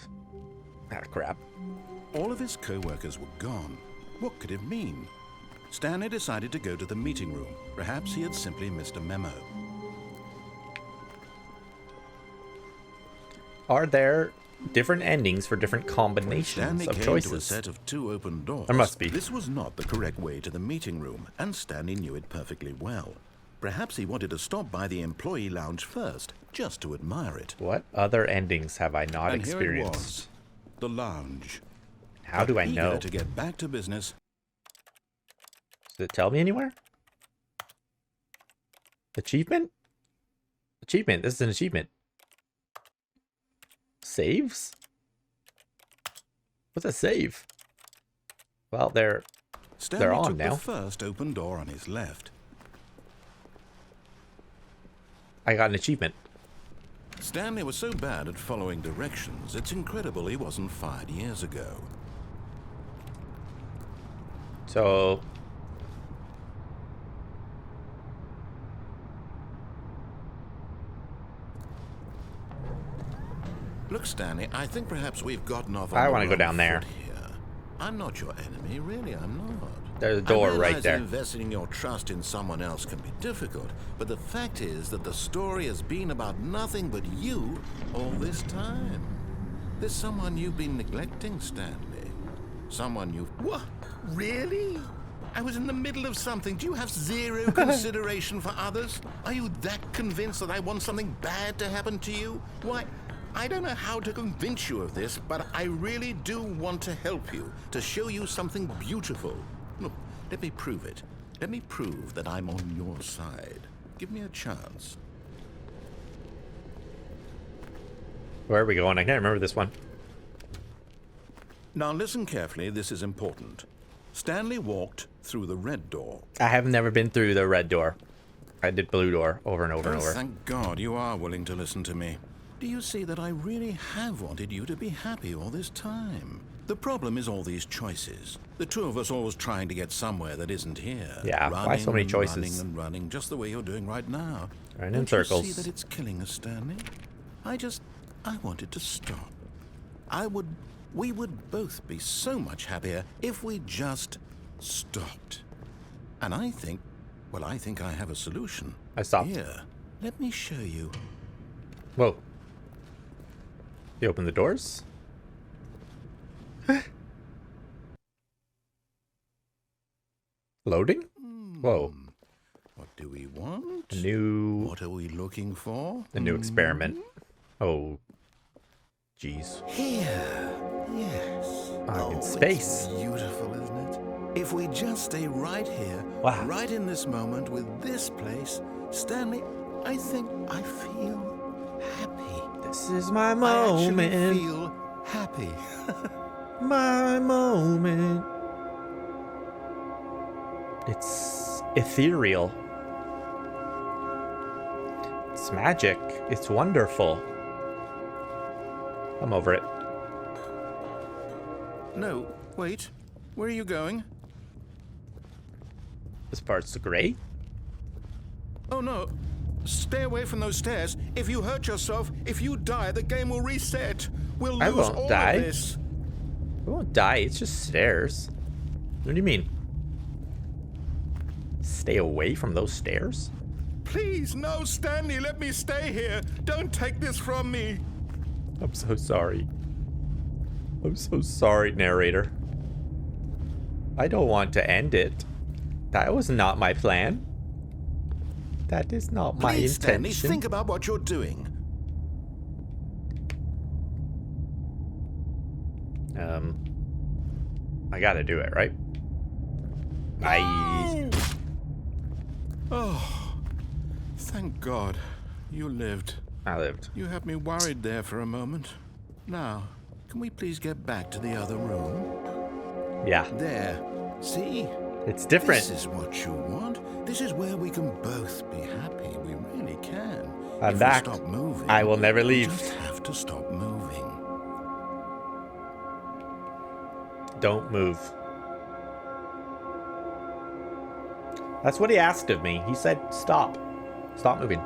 Ah, crap. All of his co-workers were gone. What could it mean? Stanley decided to go to the meeting room. Perhaps he had simply missed a memo. Are there different endings for different When combinations Stanley of came to a choices? set of 2 open doors. There must be. This was not the correct way to the meeting room, and Stanley knew it perfectly well. Perhaps he wanted to stop by the employee lounge first, just to admire it. What other endings have I not And here it experienced? was, the lounge. How do I Eager know? to get back to business, Does it tell me anywhere? Achievement? Achievement. This is an achievement. Saves? What's a save? Well, they're on took now. The first open door on his left. I got an achievement. Stanley was so bad at following directions, it's incredible he wasn't fired years ago. So... Look, Stanley, I think perhaps we've gotten off on I the want to go wrong down there. foot here. I'm not your enemy, really, I'm not. There's a door I right realize there. that investing your trust in someone else can be difficult, but the fact is that the story has been about nothing but you all this time. There's someone you've been neglecting, Stanley. Someone you've... What? Really? I was in the middle of something. Do you have zero consideration for others? Are you that convinced that I want something bad to happen to you? Why, I don't know how to convince you of this, but I really do want to help you, to show you something beautiful. Look, let me prove it. Let me prove that I'm on your side. Give me a chance. Where are we going? I can't remember this one. Now listen carefully, this is important. Stanley walked through the red door. I have never been through the red door. I did blue door over and over and over. Thank God you are willing to listen to me. Do you see that I really have wanted you to be happy all this time? The problem is all these choices. The two of us always trying to get somewhere that isn't here. Yeah, why so many choices? Running and running, just the way you're doing right now. Running in Don't you circles. see that it's killing us, Stanley? I wanted to stop. We would both be so much happier if we just stopped. And I think I have a solution. I stopped. Here, let me show you. Whoa. You open the doors? Loading? Whoa. What do we want? New... What are we looking for? A new experiment. Oh. Jeez. Here. Yes. In space. It's beautiful, isn't it? If we just stay right here, Wow. right in this moment with this place, Stanley, I think I feel happy. This is my I actually moment. feel happy. My moment. It's ethereal. It's magic. It's wonderful. I'm over it. No, wait. Where are you going? This part's great. Oh no. Stay away from those stairs. If you hurt yourself, if you die, the game will reset. We'll I lose won't all die. of this. We won't die. It's just stairs. What do you mean? Stay away from those stairs? Please, no, Stanley, let me stay here. Don't take this from me. I'm so sorry. I'm so sorry, narrator. I don't want to end it. That was not my plan. That is not my Please, Stanley, intention. think about what you're doing. I gotta do it, right? I... Oh, thank God. You lived. I lived. You had me worried there for a moment. Now, can we please get back to the other room? Yeah. There. See? It's different. This is what you want. This is where we can both be happy. We really can. I'm If back. we stop moving, I will never we leave. just have to stop moving. Don't move. That's what he asked of me. He said, stop. Stop moving.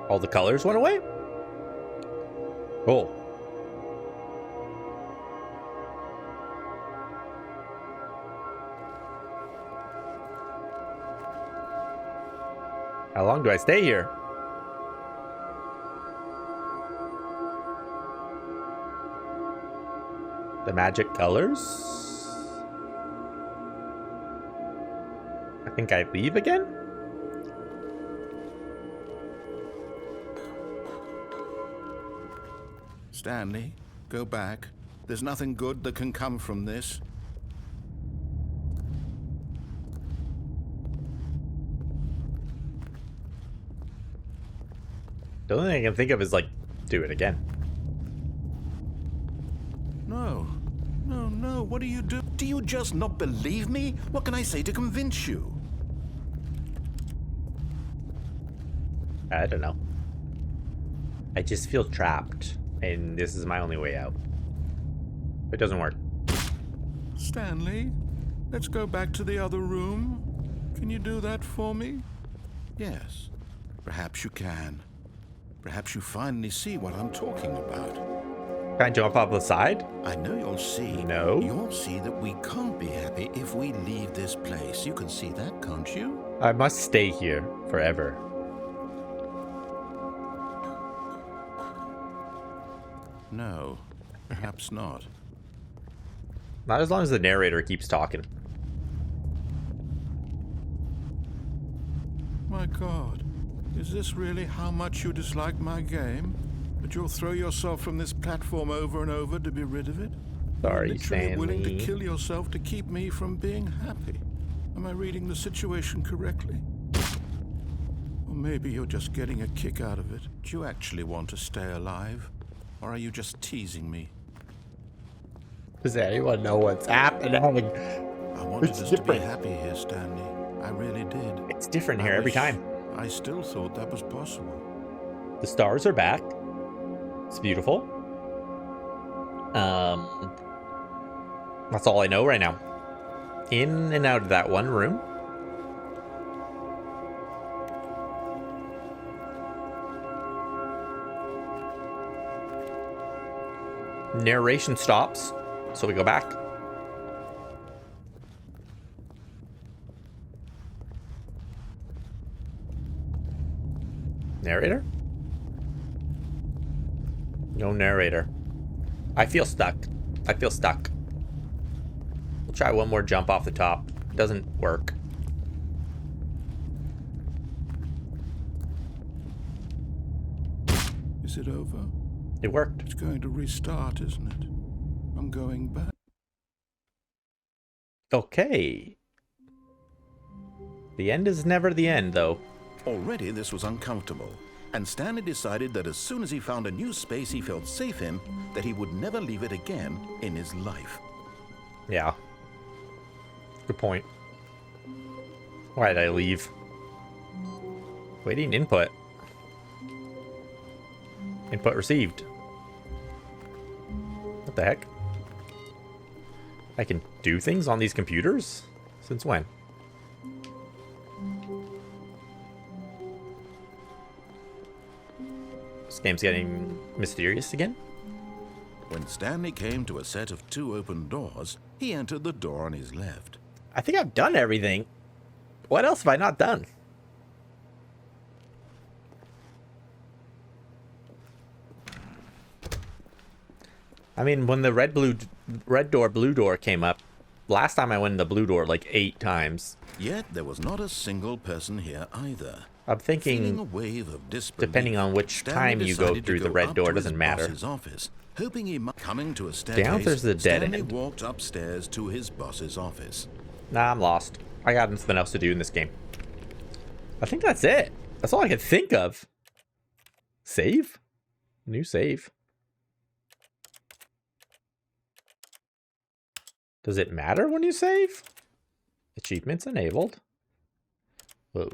All the colors went away? Cool. How long do I stay here? The magic colors? I think I leave again? Stanley, go back. There's nothing good that can come from this. The only thing I can think of is, like, do it again. No. No, what do you do? Do you just not believe me? What can I say to convince you? I don't know. I just feel trapped, and this is my only way out. It doesn't work. Stanley, let's go back to the other room. Can you do that for me? Yes, perhaps you can. Perhaps you finally see what I'm talking about. Can I jump off the side? I know you'll see. No. You'll see that we can't be happy if we leave this place. You can see that, can't you? I must stay here forever. No, perhaps not. Not as long as the narrator keeps talking. My God, is this really how much you dislike my game? That you'll throw yourself from this platform over and over to be rid of it? Sorry, You're literally willing to Stanley. kill yourself to keep me from being happy. Am I reading the situation correctly? Or maybe you're just getting a kick out of it. Do you actually want to stay alive? Or are you just teasing me? Does anyone know what's happening? I wanted It's us to be different. happy here, Stanley. I really did. It's different here every time. I still thought that was possible. The stars are back. It's beautiful. That's all I know right now. In and out of that one room. Narration stops, so we go back. Narrator? No narrator. I feel stuck. I feel stuck. We'll try one more jump off the top. Doesn't work. Is it over? It worked. It's going to restart, isn't it? I'm going back. Okay. The end is never the end, though. Already this was uncomfortable, and Stanley decided that as soon as he found a new space he felt safe in, that he would never leave it again in his life. Yeah. Good point. Why did I leave? Waiting input. Input received. What the heck? I can do things on these computers? Since when? This game's getting mysterious again? When Stanley came to a set of 2 open doors, he entered the door on his left. I think I've done everything. What else have I not done? I mean, when the red door, blue door came up, last time I went in the blue door like 8 times. Yet there was not a single person here either. I'm Feeling a thinking, wave of disbelief, depending on which Stanley time you go decided to through the go red up door, to his doesn't matter. boss's office, hoping he might coming to a staircase. there's the dead Stanley end. walked upstairs to his boss's office. Nah, I'm lost. I got nothing else to do in this game. I think that's it. That's all I can think of. Save? New save. Does it matter when you save? Achievements enabled. Whoa.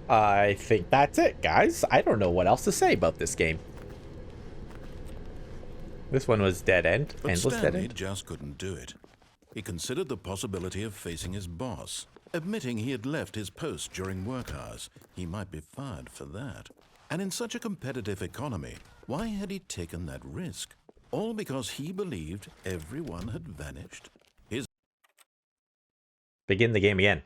I think that's it, guys. I don't know what else to say about this game. This one was dead end. But Endless dead Stanley end. just couldn't do it. He considered the possibility of facing his boss, admitting he had left his post during work hours. He might be fired for that. And in such a competitive economy, why had he taken that risk? All because he believed everyone had vanished? His Begin the game again.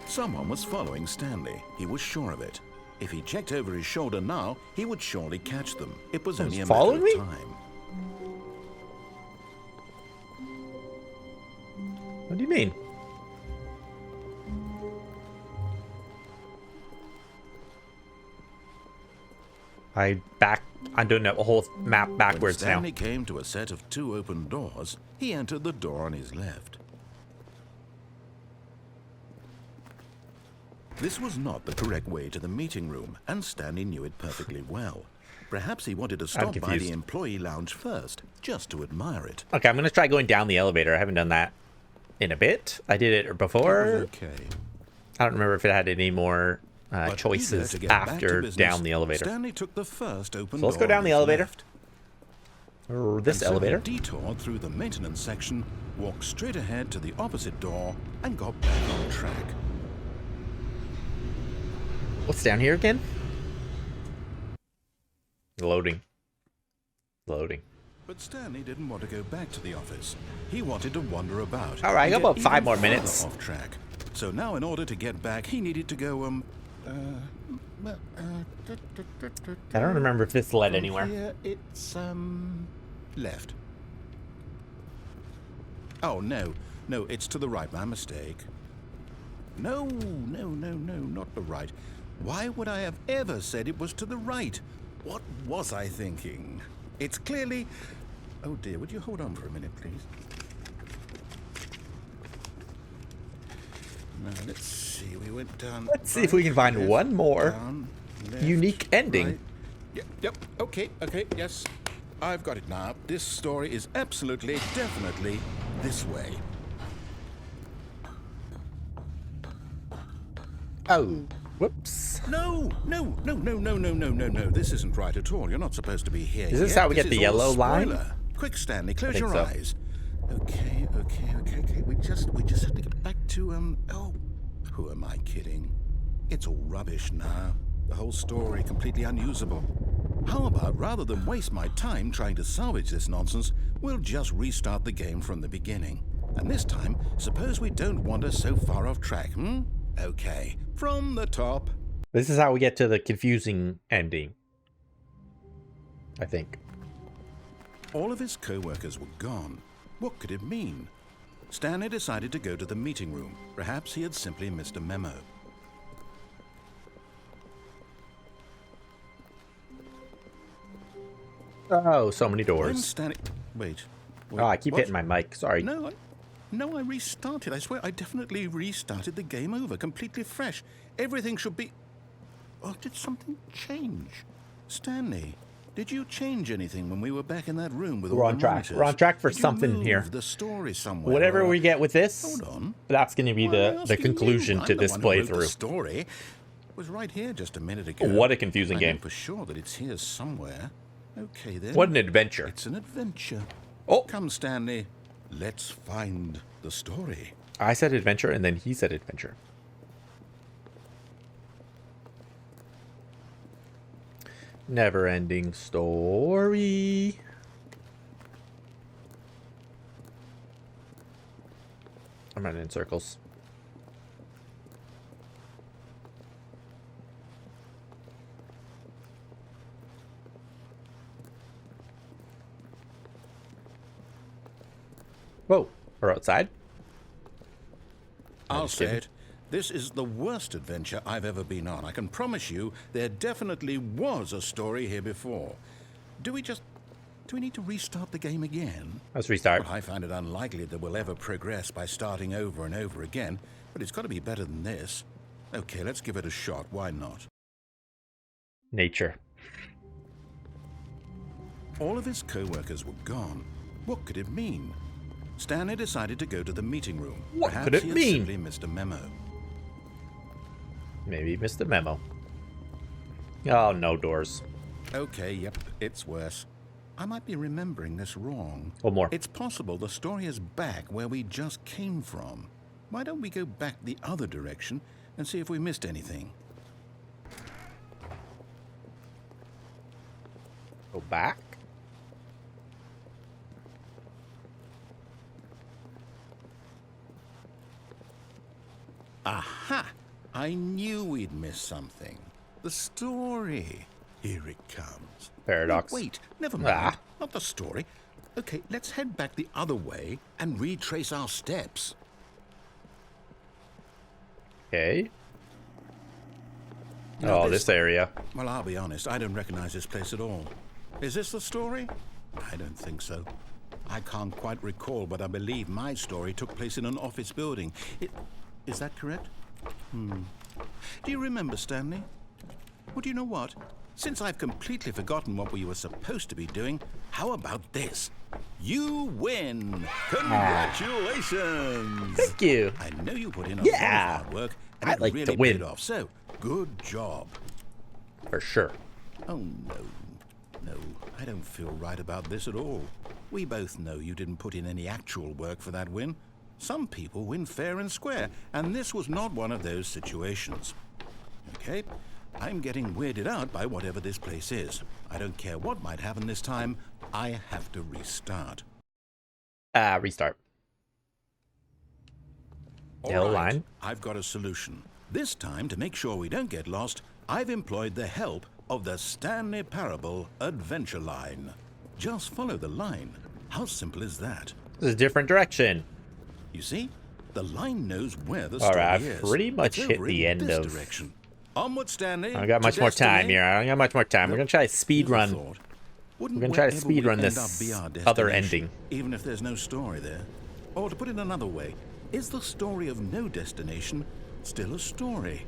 Someone was following Stanley. He was sure of it. If he checked over his shoulder now, he would surely catch them. It was only a matter following of me? time. What do you mean? I'm doing the whole map backwards when now. Stanley came to a set of 2 open doors, he entered the door on his left. This was not the correct way to the meeting room, and Stanley knew it perfectly well. Perhaps he wanted to stop by the employee lounge first, just to admire it. Okay, I'm going to try going down the elevator. I haven't done that in a bit. I did it before. It was okay. I don't remember if it had any more choices after down the elevator. Stanley took the first open So let's door go down on the his elevator. left. This And so elevator. he detoured through the maintenance section, walked straight ahead to the opposite door, and got back on track. What's down here again? Loading. Loading. But Stanley didn't want to go back to the office. He wanted to wander about. All right, I got and about get 5 even more further minutes. Off track. So now, in order to get back, he needed to go. I don't remember if this led from anywhere. Here it's left. Oh no, it's to the right. My mistake. No, not the right. Why would I have ever said it was to the right? What was I thinking? It's clearly... Oh dear, would you hold on for a minute, please? Now, let's see, we went down... Let's see if we can find left, one more down, left, unique ending. right. Yep, okay, yes. I've got it now. This story is absolutely, definitely this way. Oh, whoops. No. This isn't right at all. You're not supposed to be here. Is this yet. how we get This the is all a yellow line? spoiler. Quick, Stanley, close think your so. eyes. Okay. We just have to get back to Oh, who am I kidding? It's all rubbish now. The whole story completely unusable. How about, rather than waste my time trying to salvage this nonsense, we'll just restart the game from the beginning. And this time, suppose we don't wander so far off track, Okay, from the top. This is how we get to the confusing ending. I think. All of his co-workers were gone. What could it mean? Stanley decided to go to the meeting room. Perhaps he had simply missed a memo. Oh, so many When doors. Stanley... Wait, Oh, I keep what? hitting my mic. Sorry. No, I restarted. I swear, I definitely restarted the game over, completely fresh. Everything should be... Oh, did something change? Stanley, did you change anything when we were back in that room with We're all on the track. monitors? We're on track for Did you something move here. the story somewhere? Whatever or- we get with this, Hold on. that's going to be Why am I the asking conclusion you? to I'm the this one who wrote the playthrough. story was right here just a minute ago. What a confusing I know game. for sure that it's here somewhere. Okay then. What an adventure. It's an adventure. Oh, Come, Stanley. Let's find the story. I said adventure and then he said adventure. Never-ending story. I'm running in circles. Whoa, we're outside. I'll just say kidding. it. This is the worst adventure I've ever been on. I can promise you there definitely was a story here before. Do we need to restart the game again? Let's restart. Well, I find it unlikely that we'll ever progress by starting over and over again, but it's got to be better than this. Okay, let's give it a shot. Why not? Nature. All of his co-workers were gone. What could it mean? Stanley decided to go to the meeting room. What Perhaps could it he had mean? simply missed a memo. Maybe he missed the memo. Oh, no doors. Okay, yep, it's worse. I might be remembering this wrong. One more. It's possible the story is back where we just came from. Why don't we go back the other direction and see if we missed anything? Go back. Aha! I knew we'd missed something. The story. Here it comes. Paradox. Wait, never mind. Ah. Not the story. Okay, let's head back the other way and retrace our steps. Okay. Now this area. Well, I'll be honest, I don't recognize this place at all. Is this the story? I don't think so. I can't quite recall, but I believe my story took place in an office building. Is that correct? Do you remember, Stanley? Well, do you know what? Since I've completely forgotten what we were supposed to be doing, how about this? You win! Congratulations! Thank you. I know you put in a lot of hard work, and it like really to win. paid off. So, good job. For sure. Oh, no, I don't feel right about this at all. We both know you didn't put in any actual work for that win. Some people win fair and square, and this was not one of those situations. Okay, I'm getting weirded out by whatever this place is. I don't care what might happen this time. I have to restart. Restart. Yellow line. I've got a solution. This time, to make sure we don't get lost, I've employed the help of the Stanley Parable Adventure Line. Just follow the line. How simple is that? This is a different direction. You see? The line knows where the story Alright, is. I've pretty much hit the end of... direction. Onward, Stanley. I don't got much more time here. I don't got much more time. We're gonna try to speed run. We're gonna try to speed run this other ending. Even if there's no story there. Or to put it another way, is the story of no destination still a story?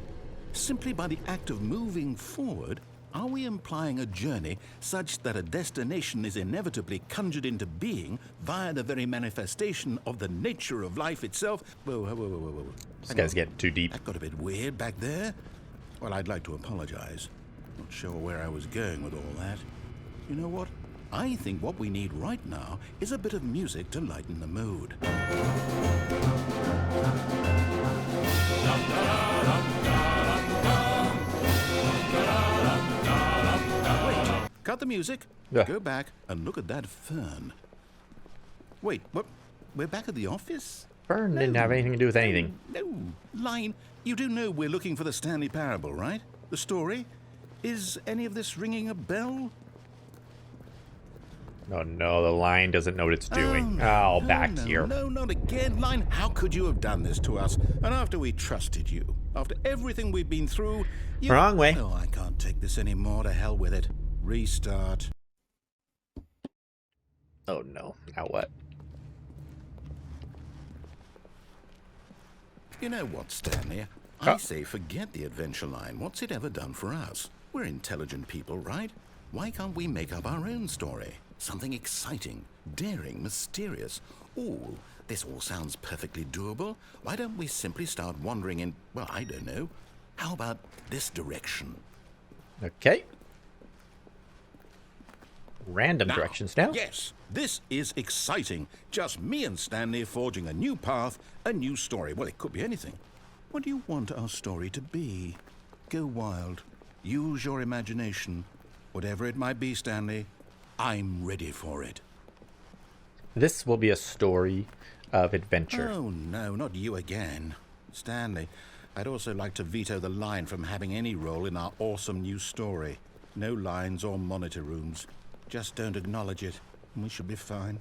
Simply by the act of moving forward, are we implying a journey such that a destination is inevitably conjured into being via the very manifestation of the nature of life itself? Whoa. This guy's getting too deep. That got a bit weird back there. Well, I'd like to apologize. Not sure where I was going with all that. You know what? I think what we need right now is a bit of music to lighten the mood. Cut the music, go back and look at that fern. Wait, what? We're back at the office? Fern didn't have anything to do with anything. No. Line, you do know we're looking for the Stanley Parable, right? The story? Is any of this ringing a bell? Oh no, the line doesn't know what it's doing. Back here. No, not again. Line, how could you have done this to us? And after we trusted you, after everything we've been through... Wrong way. Oh, I can't take this anymore. To hell with it. Restart. Oh no, now what? You know what, Stanley? I say forget the adventure line. What's it ever done for us? We're intelligent people, right? Why can't we make up our own story? Something exciting, daring, mysterious. Ooh, this all sounds perfectly doable. Why don't we simply start wandering in, well, I don't know. How about this direction? Okay. Random directions now. Yes, this is exciting. Just me and Stanley forging a new path, a new story. Well, it could be anything. What do you want our story to be? Go wild. Use your imagination. Whatever it might be, Stanley, I'm ready for it. This will be a story of adventure. Oh, no, not you again. Stanley, I'd also like to veto the line from having any role in our awesome new story. No lines or monitor rooms. Just don't acknowledge it, and we should be fine.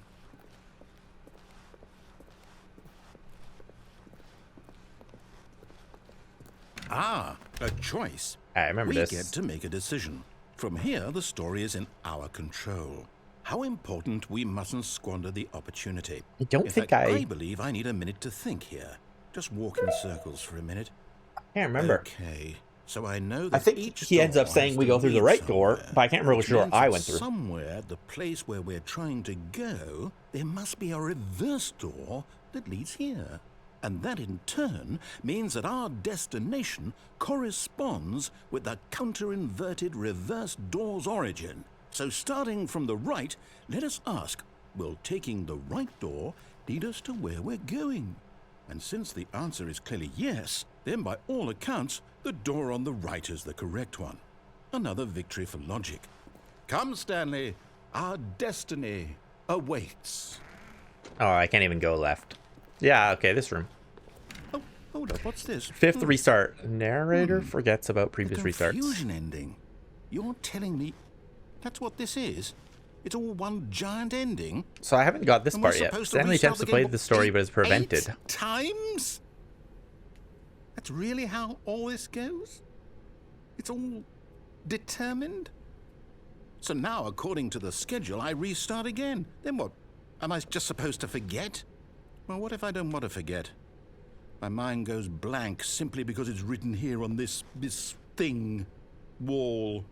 Ah, a choice. I remember this. We get to make a decision. From here, the story is in our control. How important we mustn't squander the opportunity. I don't in think fact, I believe I need a minute to think here. Just walk in circles for a minute. I can't remember. Okay. So I know that I think he ends up saying we go through the right door, but I can't remember which door I went through. Somewhere at the place where we're trying to go, there must be a reverse door that leads here. And that in turn means that our destination corresponds with the counter-inverted reverse door's origin. So starting from the right, let us ask, will taking the right door lead us to where we're going? And since the answer is clearly yes, then by all accounts, the door on the right is the correct one. Another victory for logic. Come, Stanley, our destiny awaits. Oh, I can't even go left. Yeah, okay, this room. Oh, hold up, what's this? Fifth restart. Narrator forgets about previous restarts. Confusion ending. You're telling me that's what this is? It's all one giant ending? So I haven't got this part yet. Stanley attempts to play the story but is prevented. 8 times? That's really how all this goes? It's all determined? So now, according to the schedule, I restart again. Then what? Am I just supposed to forget? Well, what if I don't want to forget? My mind goes blank simply because it's written here on this thing, wall.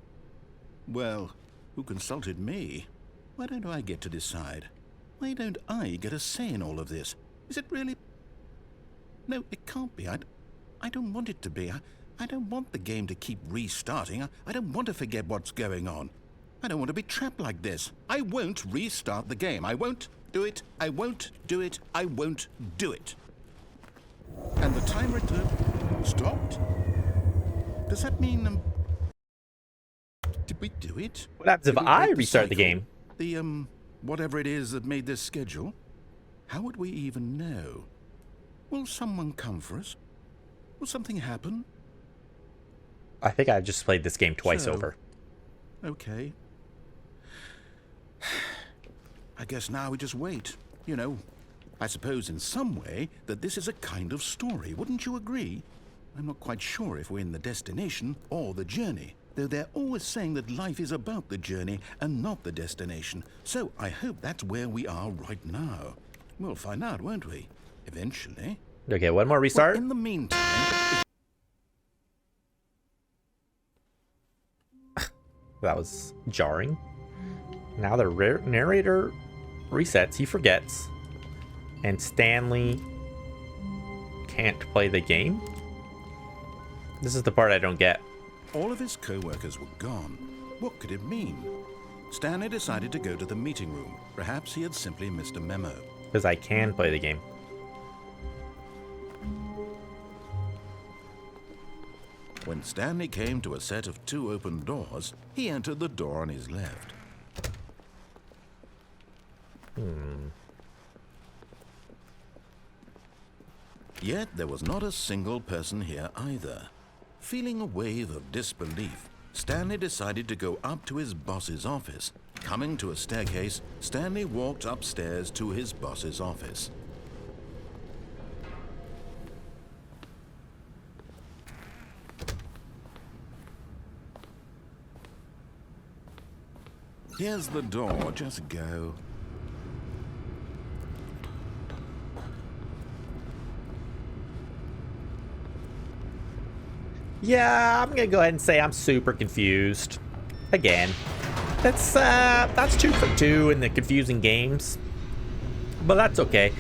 Well, who consulted me? Why don't I get to decide? Why don't I get a say in all of this? Is it really? No, it can't be. I don't want it to be. I don't want the game to keep restarting. I don't want to forget what's going on. I don't want to be trapped like this. I won't restart the game. I won't do it. I won't do it. I won't do it. And the timer stopped? Does that mean, did we do it? What happens if I restart the game? The, whatever it is that made this schedule? How would we even know? Will someone come for us? Will something happen? I think I just played this game twice over. Okay. I guess now we just wait. You know, I suppose in some way that this is a kind of story. Wouldn't you agree? I'm not quite sure if we're in the destination or the journey, though they're always saying that life is about the journey and not the destination. So I hope that's where we are right now. We'll find out, won't we? Eventually. Okay, one more restart. Well, in the meantime... That was jarring. Now the narrator resets. He forgets. And Stanley can't play the game. This is the part I don't get. All of his co-workers were gone. What could it mean? Stanley decided to go to the meeting room. Perhaps he had simply missed a memo. Because I can play the game. When Stanley came to a set of 2 open doors, he entered the door on his left. Yet there was not a single person here either. Feeling a wave of disbelief, Stanley decided to go up to his boss's office. Coming to a staircase, Stanley walked upstairs to his boss's office. Here's the door, just go. Yeah, I'm gonna go ahead and say I'm super confused. Again. That's 2 for 2 in the confusing games. But that's okay.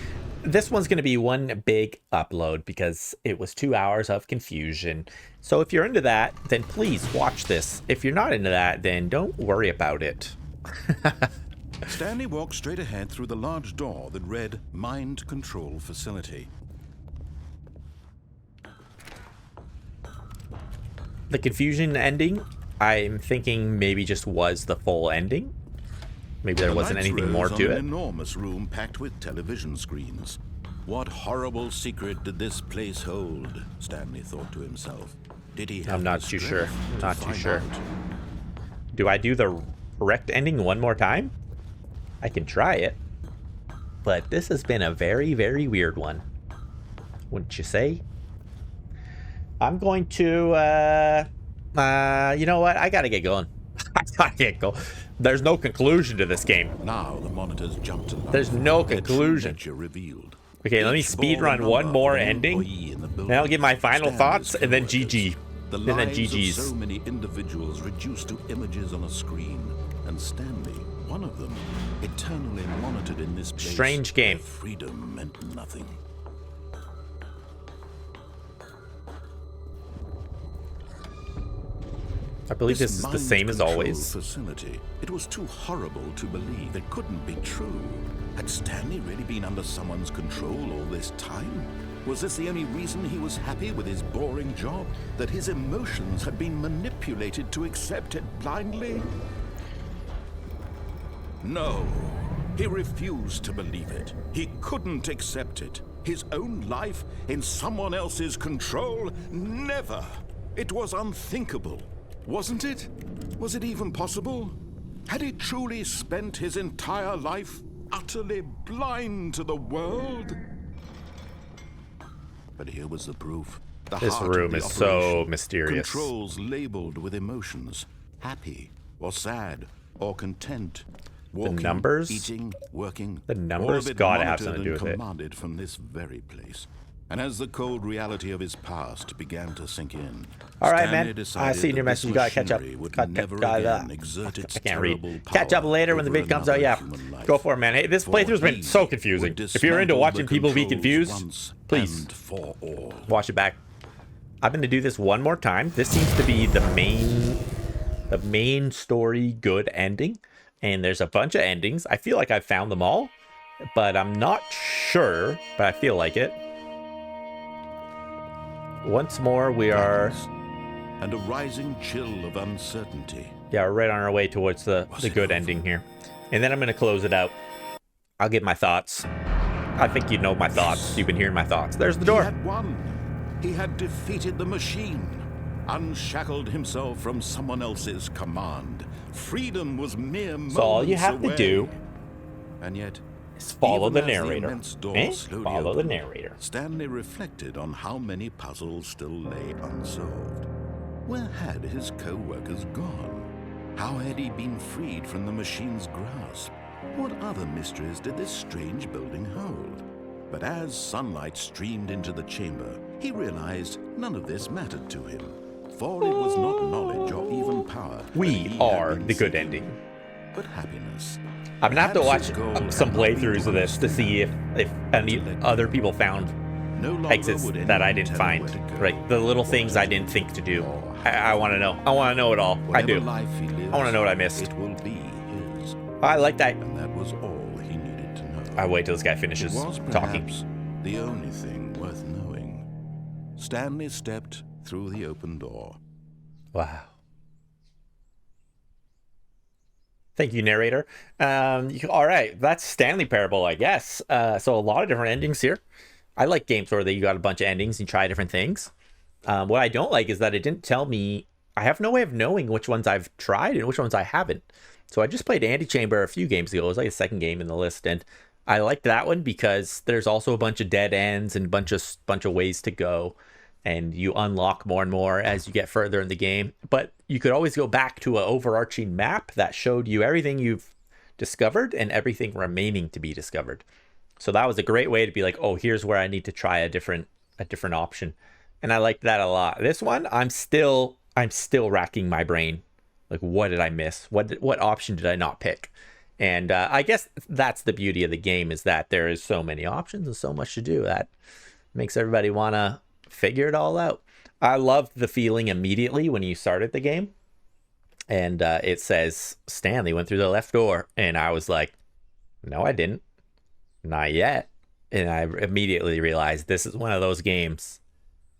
This one's gonna be one big upload because it was 2 hours of confusion. So if you're into that, then please watch this. If you're not into that, then don't worry about it. Stanley walked straight ahead through the large door that read Mind Control Facility. The confusion ending, I'm thinking maybe just was the full ending. Maybe there wasn't anything more to it. An enormous room packed with television screens. What horrible secret did this place hold? Stanley thought to himself. Did he have I'm not the too sure. strength to Not too find sure. out? Do I do the correct ending one more time? I can try it. But this has been a very, very weird one. Wouldn't you say? I'm going to, you know what? I gotta get going. I gotta get going. There's no conclusion to this game. Now the monitors jumped to life. There's no Their true conclusion. nature revealed. Okay, let me Each speed bore run the one number more of an ending. employee in the building. Then I'll give my final Stanley's thoughts, and then coworkers. GG. The And then lives GG's. of so many individuals reduced to images on a screen, and Stanley, one of them, eternally monitored in this place. Strange game. where freedom meant nothing. I believe this is the same as mind always. control facility. It was too horrible to believe. It couldn't be true. Had Stanley really been under someone's control all this time? Was this the only reason he was happy with his boring job? That his emotions had been manipulated to accept it blindly? No. He refused to believe it. He couldn't accept it. His own life in someone else's control? Never. It was unthinkable. Wasn't it? Was it even possible? Had he truly spent his entire life utterly blind to the world? But here was the proof. The heart room of the is so operation, mysterious. Controls labeled with emotions, happy or sad or content. Walking, numbers? eating, working. The numbers all of it gotta have monitored something to do and with it. commanded from this very place. And as the cold reality of his past began to sink in, All right, Stanley man. I decided see your that message. this You gotta catch up. machinery would Got- never got- again exert its I can't read. terrible Catch up power later when the over vid comes out. another Yeah, human life. go for it, man. Hey, this For playthrough's been he so would confusing. If you're into dismantle watching the people be controls confused, once please and for all. watch it back. I'm gonna do this one more time. This seems to be the main story good ending, and there's a bunch of endings. I feel like I've found them all, but I'm not sure, but I feel like it. Once more, we are... And a rising chill of uncertainty. Yeah, we're right on our way towards the good ending here. And then I'm going to close it out. I'll give my thoughts. I think you know my thoughts. You've been hearing my thoughts. There's the door. He had won. He had defeated the machine. Unshackled himself from someone else's command. Freedom was mere moments So all you have to away. do And yet, is follow even the as narrator. immense door Eh? slowly Follow the opened, narrator. Stanley reflected on how many puzzles still lay unsolved. Where had his co-workers gone? How had he been freed from the machine's grasp? What other mysteries did this strange building hold? But as sunlight streamed into the chamber, he realized none of this mattered to him, for it was not knowledge or even power. We that he had are been the good seeking, ending. but happiness. I'm gonna have to watch Perhaps his goal some had not been playthroughs of this to see if any other people found No longer exits would that I anyone didn't tell him find. where to go. Right, the little things I didn't think to do. I want to know. I want to know it all. I Whatever do. life he lives, I want to know what I missed. It will be his, I like that. and that was all he needed to know. I wait till this guy finishes It was talking. perhaps the only thing worth knowing. Stanley stepped through the open door. Wow. Thank you, narrator. All right, that's Stanley Parable, I guess. So a lot of different endings here. I like games where you got a bunch of endings and you try different things. What I don't like is that it didn't tell me. I have no way of knowing which ones I've tried and which ones I haven't. So I just played Antichamber a few games ago. It was like a second game in the list, and I liked that one because there's also a bunch of dead ends and bunch of ways to go, and you unlock more and more as you get further in the game. But you could always go back to an overarching map that showed you everything you've discovered and everything remaining to be discovered. So that was a great way to be like, oh, here's where I need to try a different option. And I liked that a lot. This one, I'm still racking my brain. Like, what did I miss? What option did I not pick? And I guess that's the beauty of the game, is that there is so many options and so much to do that makes everybody want to figure it all out. I loved the feeling immediately when you started the game and it says Stanley went through the left door, and I was like, no, I didn't. Not yet. And I immediately realized this is one of those games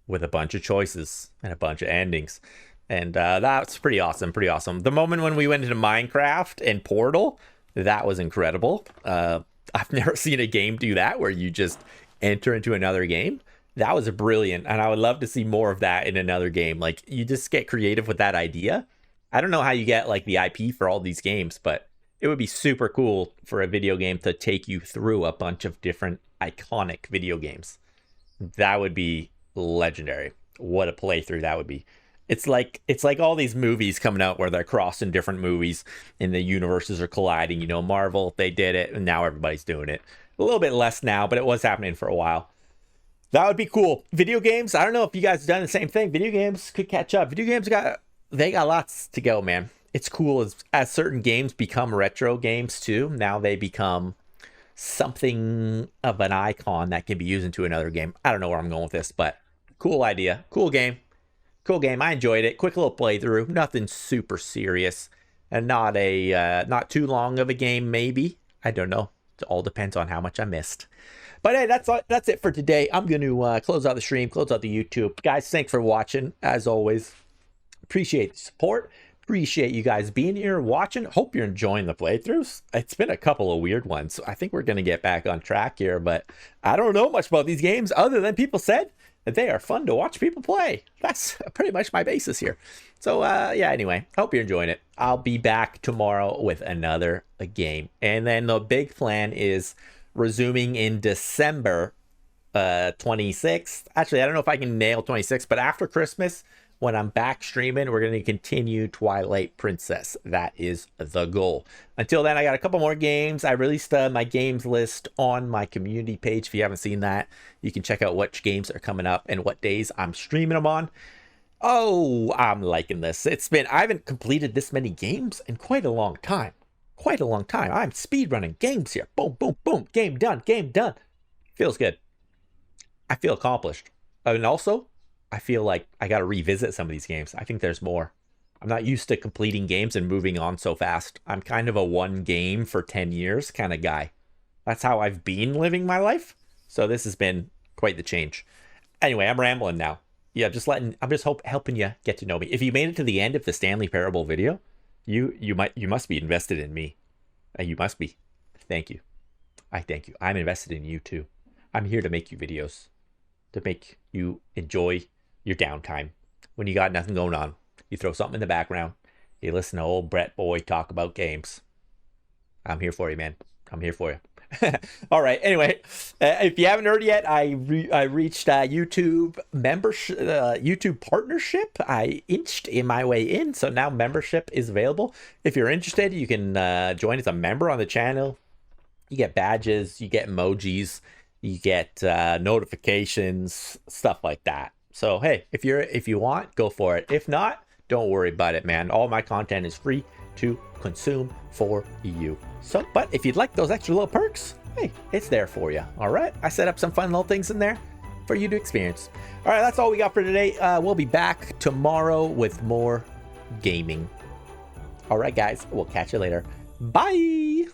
with a bunch of choices and a bunch of endings. And that's pretty awesome. The moment when we went into Minecraft and Portal, that was incredible. I've never seen a game do that, where you just enter into another game. That was brilliant. And I would love to see more of that in another game. Like, you just get creative with that idea. I don't know how you get like the IP for all these games, but it would be super cool for a video game to take you through a bunch of different iconic video games. That would be legendary. What a playthrough that would be. It's like all these movies coming out where they're crossing different movies and the universes are colliding. You know, Marvel, they did it, and now everybody's doing it. A little bit less now, but it was happening for a while. That would be cool. Video games, I don't know if you guys have done the same thing. Video games could catch up. Video games got lots to go, man. It's cool as certain games become retro games too. Now they become something of an icon that can be used into another game. I don't know where I'm going with this, but cool idea. Cool game. I enjoyed it. Quick little playthrough. Nothing super serious, and not too long of a game. Maybe, I don't know. It all depends on how much I missed. But hey, that's it for today. I'm going to close out the stream, close out the YouTube. Guys, thanks for watching. As always, appreciate the support. Appreciate you guys being here, watching. Hope you're enjoying the playthroughs. It's been a couple of weird ones, so I think we're going to get back on track here. But I don't know much about these games other than people said that they are fun to watch people play. That's pretty much my basis here. So yeah, anyway, hope you're enjoying it. I'll be back tomorrow with another game. And then the big plan is resuming in December 26th. Actually, I don't know if I can nail 26th, but after Christmas, when I'm back streaming, we're going to continue Twilight Princess. That is the goal. Until then, I got a couple more games. I released my games list on my community page. If you haven't seen that, you can check out which games are coming up and what days I'm streaming them on. Oh, I'm liking this. I haven't completed this many games in quite a long time. Quite a long time. I'm speedrunning games here. Boom, boom, boom. Game done. Game done. Feels good. I feel accomplished. And also, I feel like I got to revisit some of these games. I think there's more. I'm not used to completing games and moving on so fast. I'm kind of a one game for 10 years kind of guy. That's how I've been living my life. So this has been quite the change. Anyway, I'm rambling now. Yeah, I'm just helping you get to know me. If you made it to the end of the Stanley Parable video, you must be invested in me. You must be. Thank you. I thank you. I'm invested in you too. I'm here to make you videos, to make you enjoy your downtime. When you got nothing going on, you throw something in the background, you listen to old Brett Boy talk about games. I'm here for you, man. I'm here for you. All right. Anyway, if you haven't heard yet, I reached YouTube membership, YouTube partnership. I inched in my way in, so now membership is available. If you're interested, you can join as a member on the channel. You get badges, you get emojis, you get notifications, stuff like that. So hey, if you want, go for it. If not, don't worry about it, man. All my content is free to consume for you. So, but if you'd like those extra little perks, hey, it's there for you. All right, I set up some fun little things in there for you to experience. All right, that's all we got for today. We'll be back tomorrow with more gaming. All right, guys, we'll catch you later. Bye.